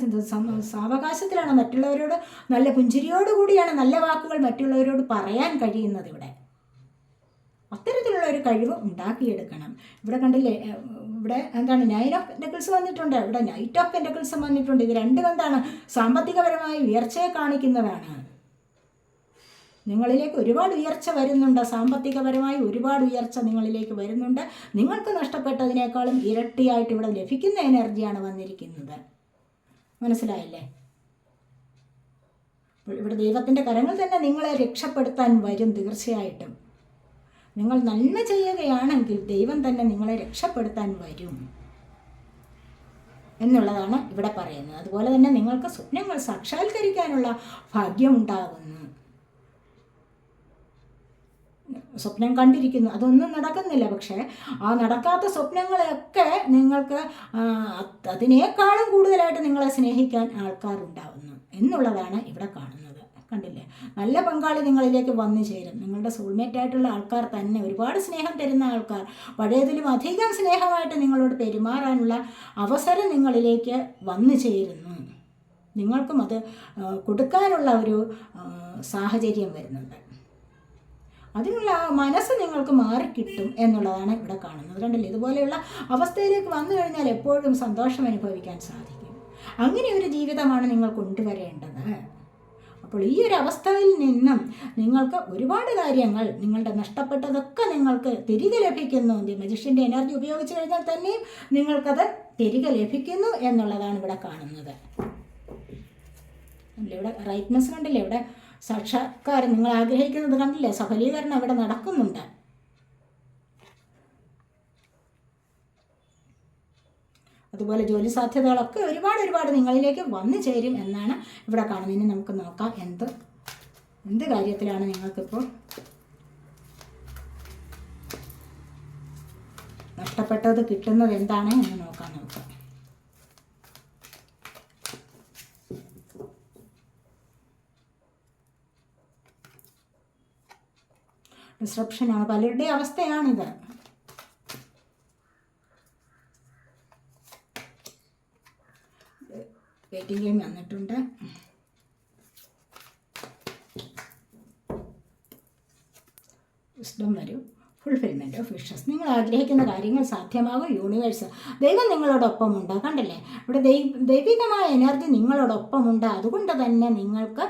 Speaker 1: സാവകാശത്തിലാണ് മറ്റുള്ളവരോട് നല്ല പുഞ്ചിരിയോടുകൂടിയാണ് നല്ല വാക്കുകൾ മറ്റുള്ളവരോട് പറയാൻ കഴിയുന്നത്. ഇവിടെ അത്തരത്തിലുള്ള ഒരു കഴിവ് ഉണ്ടാക്കിയെടുക്കണം. ഇവിടെ കണ്ടില്ലേ, ഇവിടെ എന്താണ് 9 ഓഫ് പെൻറ്റക്കിൾസ് വന്നിട്ടുണ്ട്, ഇവിടെ നൈറ്റ് ഓഫ് പെൻറ്റക്കിൾസും വന്നിട്ടുണ്ട്. ഇത് രണ്ടും എന്താണ്? സാമ്പത്തികപരമായ ഉയർച്ചയെ കാണിക്കുന്നതാണ്. നിങ്ങളിലേക്ക് ഒരുപാട് ഉയർച്ച വരുന്നുണ്ട്. സാമ്പത്തികപരമായി ഒരുപാട് ഉയർച്ച നിങ്ങളിലേക്ക് വരുന്നുണ്ട്. നിങ്ങൾക്ക് നഷ്ടപ്പെട്ടതിനേക്കാളും ഇരട്ടിയായിട്ട് ഇവിടെ ലഭിക്കുന്ന എനർജിയാണ് വന്നിരിക്കുന്നത്. മനസ്സിലായില്ലേ? ഇവിടെ ദൈവത്തിൻ്റെ കരങ്ങൾ തന്നെ നിങ്ങളെ രക്ഷപ്പെടുത്താൻ വരും. തീർച്ചയായിട്ടും നിങ്ങൾ നന്മ ചെയ്യുകയാണെങ്കിൽ ദൈവം തന്നെ നിങ്ങളെ രക്ഷപ്പെടുത്താൻ വരും എന്നുള്ളതാണ് ഇവിടെ പറയുന്നത്. അതുപോലെ തന്നെ നിങ്ങൾക്ക് സ്വപ്നങ്ങൾ സാക്ഷാത്കരിക്കാനുള്ള ഭാഗ്യമുണ്ടാകുന്നു. സ്വപ്നം കണ്ടിരിക്കുന്നു, അതൊന്നും നടക്കുന്നില്ല. പക്ഷേ ആ നടക്കാത്ത സ്വപ്നങ്ങളെയൊക്കെ നിങ്ങൾക്ക് അതിനേക്കാളും കൂടുതലായിട്ട് നിങ്ങളെ സ്നേഹിക്കാൻ ആൾക്കാരുണ്ടാവുന്നു എന്നുള്ളതാണ് ഇവിടെ കാണുന്നത്. കണ്ടില്ലേ, നല്ല പങ്കാളി നിങ്ങളിലേക്ക് വന്നു ചേരും. നിങ്ങളുടെ സോൾമേറ്റായിട്ടുള്ള ആൾക്കാർ തന്നെ, ഒരുപാട് സ്നേഹം തരുന്ന ആൾക്കാർ, പഴയതിലും അധികം സ്നേഹമായിട്ട് നിങ്ങളോട് പെരുമാറാനുള്ള അവസരം നിങ്ങളിലേക്ക് വന്നു ചേരുന്നു. നിങ്ങൾക്കും അത് കൊടുക്കാനുള്ള ഒരു സാഹചര്യം വരുന്നുണ്ട്. അതിനുള്ള മനസ്സ് നിങ്ങൾക്ക് മാറിക്കിട്ടും എന്നുള്ളതാണ് ഇവിടെ കാണുന്നത്. കണ്ടില്ലേ, ഇതുപോലെയുള്ള അവസ്ഥയിലേക്ക് വന്നു കഴിഞ്ഞാൽ എപ്പോഴും സന്തോഷം അനുഭവിക്കാൻ സാധിക്കും. അങ്ങനെ ഒരു ജീവിതമാണ് നിങ്ങൾ കൊണ്ടുവരേണ്ടത്. അപ്പോൾ ഈ ഒരു അവസ്ഥയിൽ നിന്നും നിങ്ങൾക്ക് ഒരുപാട് കാര്യങ്ങൾ, നിങ്ങളുടെ നഷ്ടപ്പെട്ടതൊക്കെ നിങ്ങൾക്ക് തിരികെ ലഭിക്കുന്നു. മജിഷ്യൻ്റെ എനർജി ഉപയോഗിച്ച് കഴിഞ്ഞാൽ തന്നെയും നിങ്ങൾക്കത് തിരികെ ലഭിക്കുന്നു എന്നുള്ളതാണ് ഇവിടെ കാണുന്നത്. ഇവിടെ റൈറ്റ്നെസ് കണ്ടില്ലേ, ഇവിടെ സാക്ഷാത്കാരം നിങ്ങൾ ആഗ്രഹിക്കുന്നത് കണ്ടില്ലേ, സഫലീകരണം ഇവിടെ നടക്കുന്നുണ്ട്. അതുപോലെ ജോലി സാധ്യതകളൊക്കെ ഒരുപാട് നിങ്ങളിലേക്ക് വന്നു ചേരും എന്നാണ് ഇവിടെ കാണുന്നത്. ഇനി നമുക്ക് നോക്കാം എന്ത് കാര്യത്തിലാണ് നിങ്ങൾക്കിപ്പോൾ നഷ്ടപ്പെട്ടത് കിട്ടുന്നത് എന്താണ് എന്ന് നോക്കാം നമുക്ക്. ഡിസ്റപ്ഷനാണ് പലരുടെയും അവസ്ഥയാണിത്. വെയിറ്റിംഗ് ഗെയിം വന്നിട്ടുണ്ട്. വിസ്ഡം വരും. Fulfilment of wishes. നിങ്ങൾ ആഗ്രഹിക്കുന്ന കാര്യങ്ങൾ സാധ്യമാകും. യൂണിവേഴ്സ് ദൈവം നിങ്ങളോടൊപ്പമുണ്ട്. കണ്ടില്ലേ, ഇവിടെ ദൈവികമായ എനർജി നിങ്ങളോടൊപ്പമുണ്ട്. അതുകൊണ്ട് തന്നെ നിങ്ങൾക്ക്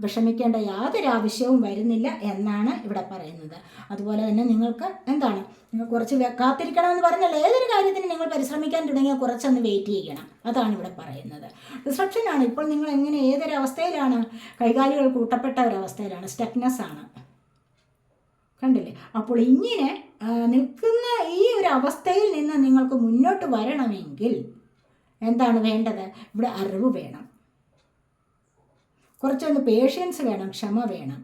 Speaker 1: വിഷമിക്കേണ്ട യാതൊരു ആവശ്യവും വരുന്നില്ല എന്നാണ് ഇവിടെ പറയുന്നത്. അതുപോലെ തന്നെ നിങ്ങൾക്ക് എന്താണ്, നിങ്ങൾ കുറച്ച് കാത്തിരിക്കണമെന്ന് പറഞ്ഞാൽ ഏതൊരു കാര്യത്തിന് നിങ്ങൾ പരിശ്രമിക്കാൻ തുടങ്ങിയാൽ കുറച്ചൊന്ന് വെയിറ്റ് ചെയ്യണം. അതാണ് ഇവിടെ പറയുന്നത്. ഡിസ്ട്രപ്ഷനാണ്. ഇപ്പോൾ നിങ്ങൾ എങ്ങനെ ഏതൊരവസ്ഥയിലാണ്? കൈകാലുകൾ കൂട്ടപ്പെട്ട ഒരവസ്ഥയിലാണ്, സ്റ്റക്നെസ് ആണ്. കണ്ടില്ലേ? അപ്പോൾ ഇങ്ങനെ നിൽക്കുന്ന ഈ ഒരു അവസ്ഥയിൽ നിന്ന് നിങ്ങൾക്ക് മുന്നോട്ട് വരണമെങ്കിൽ എന്താണ് വേണ്ടത്? ഇവിടെ അറിവ് വേണം, കുറച്ചൊന്ന് പേഷ്യൻസ് വേണം, ക്ഷമ വേണം,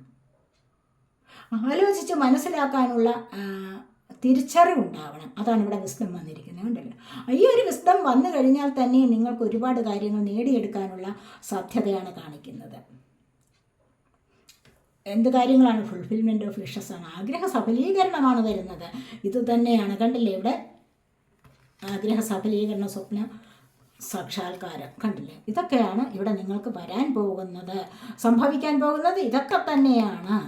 Speaker 1: ആലോചിച്ച് മനസ്സിലാക്കാനുള്ള തിരിച്ചറിവുണ്ടാവണം. അതാണ് ഇവിടെ വിസ്ഡം വന്നിരിക്കുന്നത്. കണ്ടല്ലോ, ഈ ഒരു വിസ്ഡം വന്നു കഴിഞ്ഞാൽ തന്നെ നിങ്ങൾക്ക് ഒരുപാട് കാര്യങ്ങൾ നേടിയെടുക്കാനുള്ള സാധ്യതയാണ് കാണിക്കുന്നത്. എന്ത് കാര്യങ്ങളാണ്? ഫുൾഫിൽമെൻറ്റ് ഓഫ് വിഷസ് ആണ്. ആഗ്രഹ സഫലീകരണമാണ് വരുന്നത്. ഇത് തന്നെയാണ്, കണ്ടില്ലേ, ഇവിടെ ആഗ്രഹ സഫലീകരണ, സ്വപ്ന സാക്ഷാത്കാരം. കണ്ടില്ലേ, ഇതൊക്കെയാണ് ഇവിടെ നിങ്ങൾക്ക് വരാൻ പോകുന്നത്, സംഭവിക്കാൻ പോകുന്നത്. ഇതൊക്കെ തന്നെയാണ്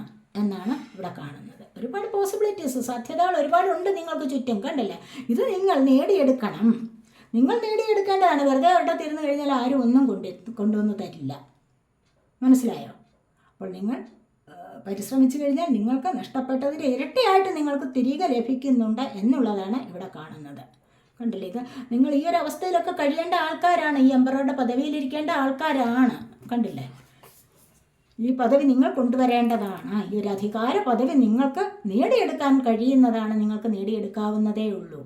Speaker 1: എന്നാണ് ഇവിടെ കാണുന്നത്. ഒരുപാട് പോസിബിലിറ്റീസ്, സാധ്യതകൾ ഒരുപാടുണ്ട് നിങ്ങൾക്ക് ചുറ്റും. കണ്ടില്ലേ, ഇത് നിങ്ങൾ നേടിയെടുക്കണം. നിങ്ങൾ നേടിയെടുക്കേണ്ടതാണ്. വെറുതെ അവിടെ തിരുന്നു കഴിഞ്ഞാൽ ആരും ഒന്നും കൊണ്ടുവന്ന് തരില്ല. മനസ്സിലായോ? അപ്പോൾ നിങ്ങൾ പരിശ്രമിച്ചു കഴിഞ്ഞാൽ നിങ്ങൾക്ക് നഷ്ടപ്പെട്ടതിന് ഇരട്ടിയായിട്ട് നിങ്ങൾക്ക് തിരികെ ലഭിക്കുന്നുണ്ട് എന്നുള്ളതാണ് ഇവിടെ കാണുന്നത്. കണ്ടില്ലേ, ഇത് നിങ്ങൾ ഈ ഒരു അവസ്ഥയിലൊക്കെ കഴിയേണ്ട ആൾക്കാരാണ്. ഈ എംപററുടെ പദവിയിലിരിക്കേണ്ട ആൾക്കാരാണ്. കണ്ടില്ലേ, ഈ പദവി നിങ്ങൾ കൊണ്ടുവരേണ്ടതാണ്. ഈ ഒരു അധികാര പദവി നിങ്ങൾക്ക് നേടിയെടുക്കാൻ കഴിയുന്നതാണ്. നിങ്ങൾക്ക് നേടിയെടുക്കാവുന്നതേ ഉള്ളൂ.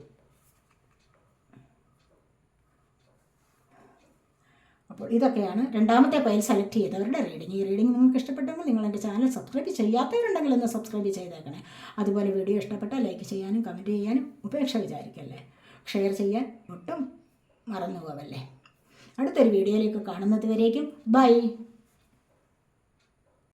Speaker 1: അപ്പോൾ ഇതൊക്കെയാണ് രണ്ടാമത്തെ ഫയൽ സെലക്ട് ചെയ്തവരുടെ റീഡിംഗ്. ഈ റീഡിംഗ് നിങ്ങൾക്ക് ഇഷ്ടപ്പെട്ടെങ്കിൽ നിങ്ങൾ എൻ്റെ ചാനൽ സബ്സ്ക്രൈബ് ചെയ്യാത്തവരുണ്ടെങ്കിൽ ഒന്ന് സബ്സ്ക്രൈബ് ചെയ്തേക്കണേ. അതുപോലെ വീഡിയോ ഇഷ്ടപ്പെട്ടാൽ ലൈക്ക് ചെയ്യാനും കമൻറ്റ് ചെയ്യാനും ഉപേക്ഷ വിചാരിക്കല്ലേ. ഷെയർ ചെയ്യാൻ ഒട്ടും മറന്നു പോവല്ലേ. അടുത്തൊരു വീഡിയോയിലേക്ക് കാണുന്നത് വരേക്കും ബൈ.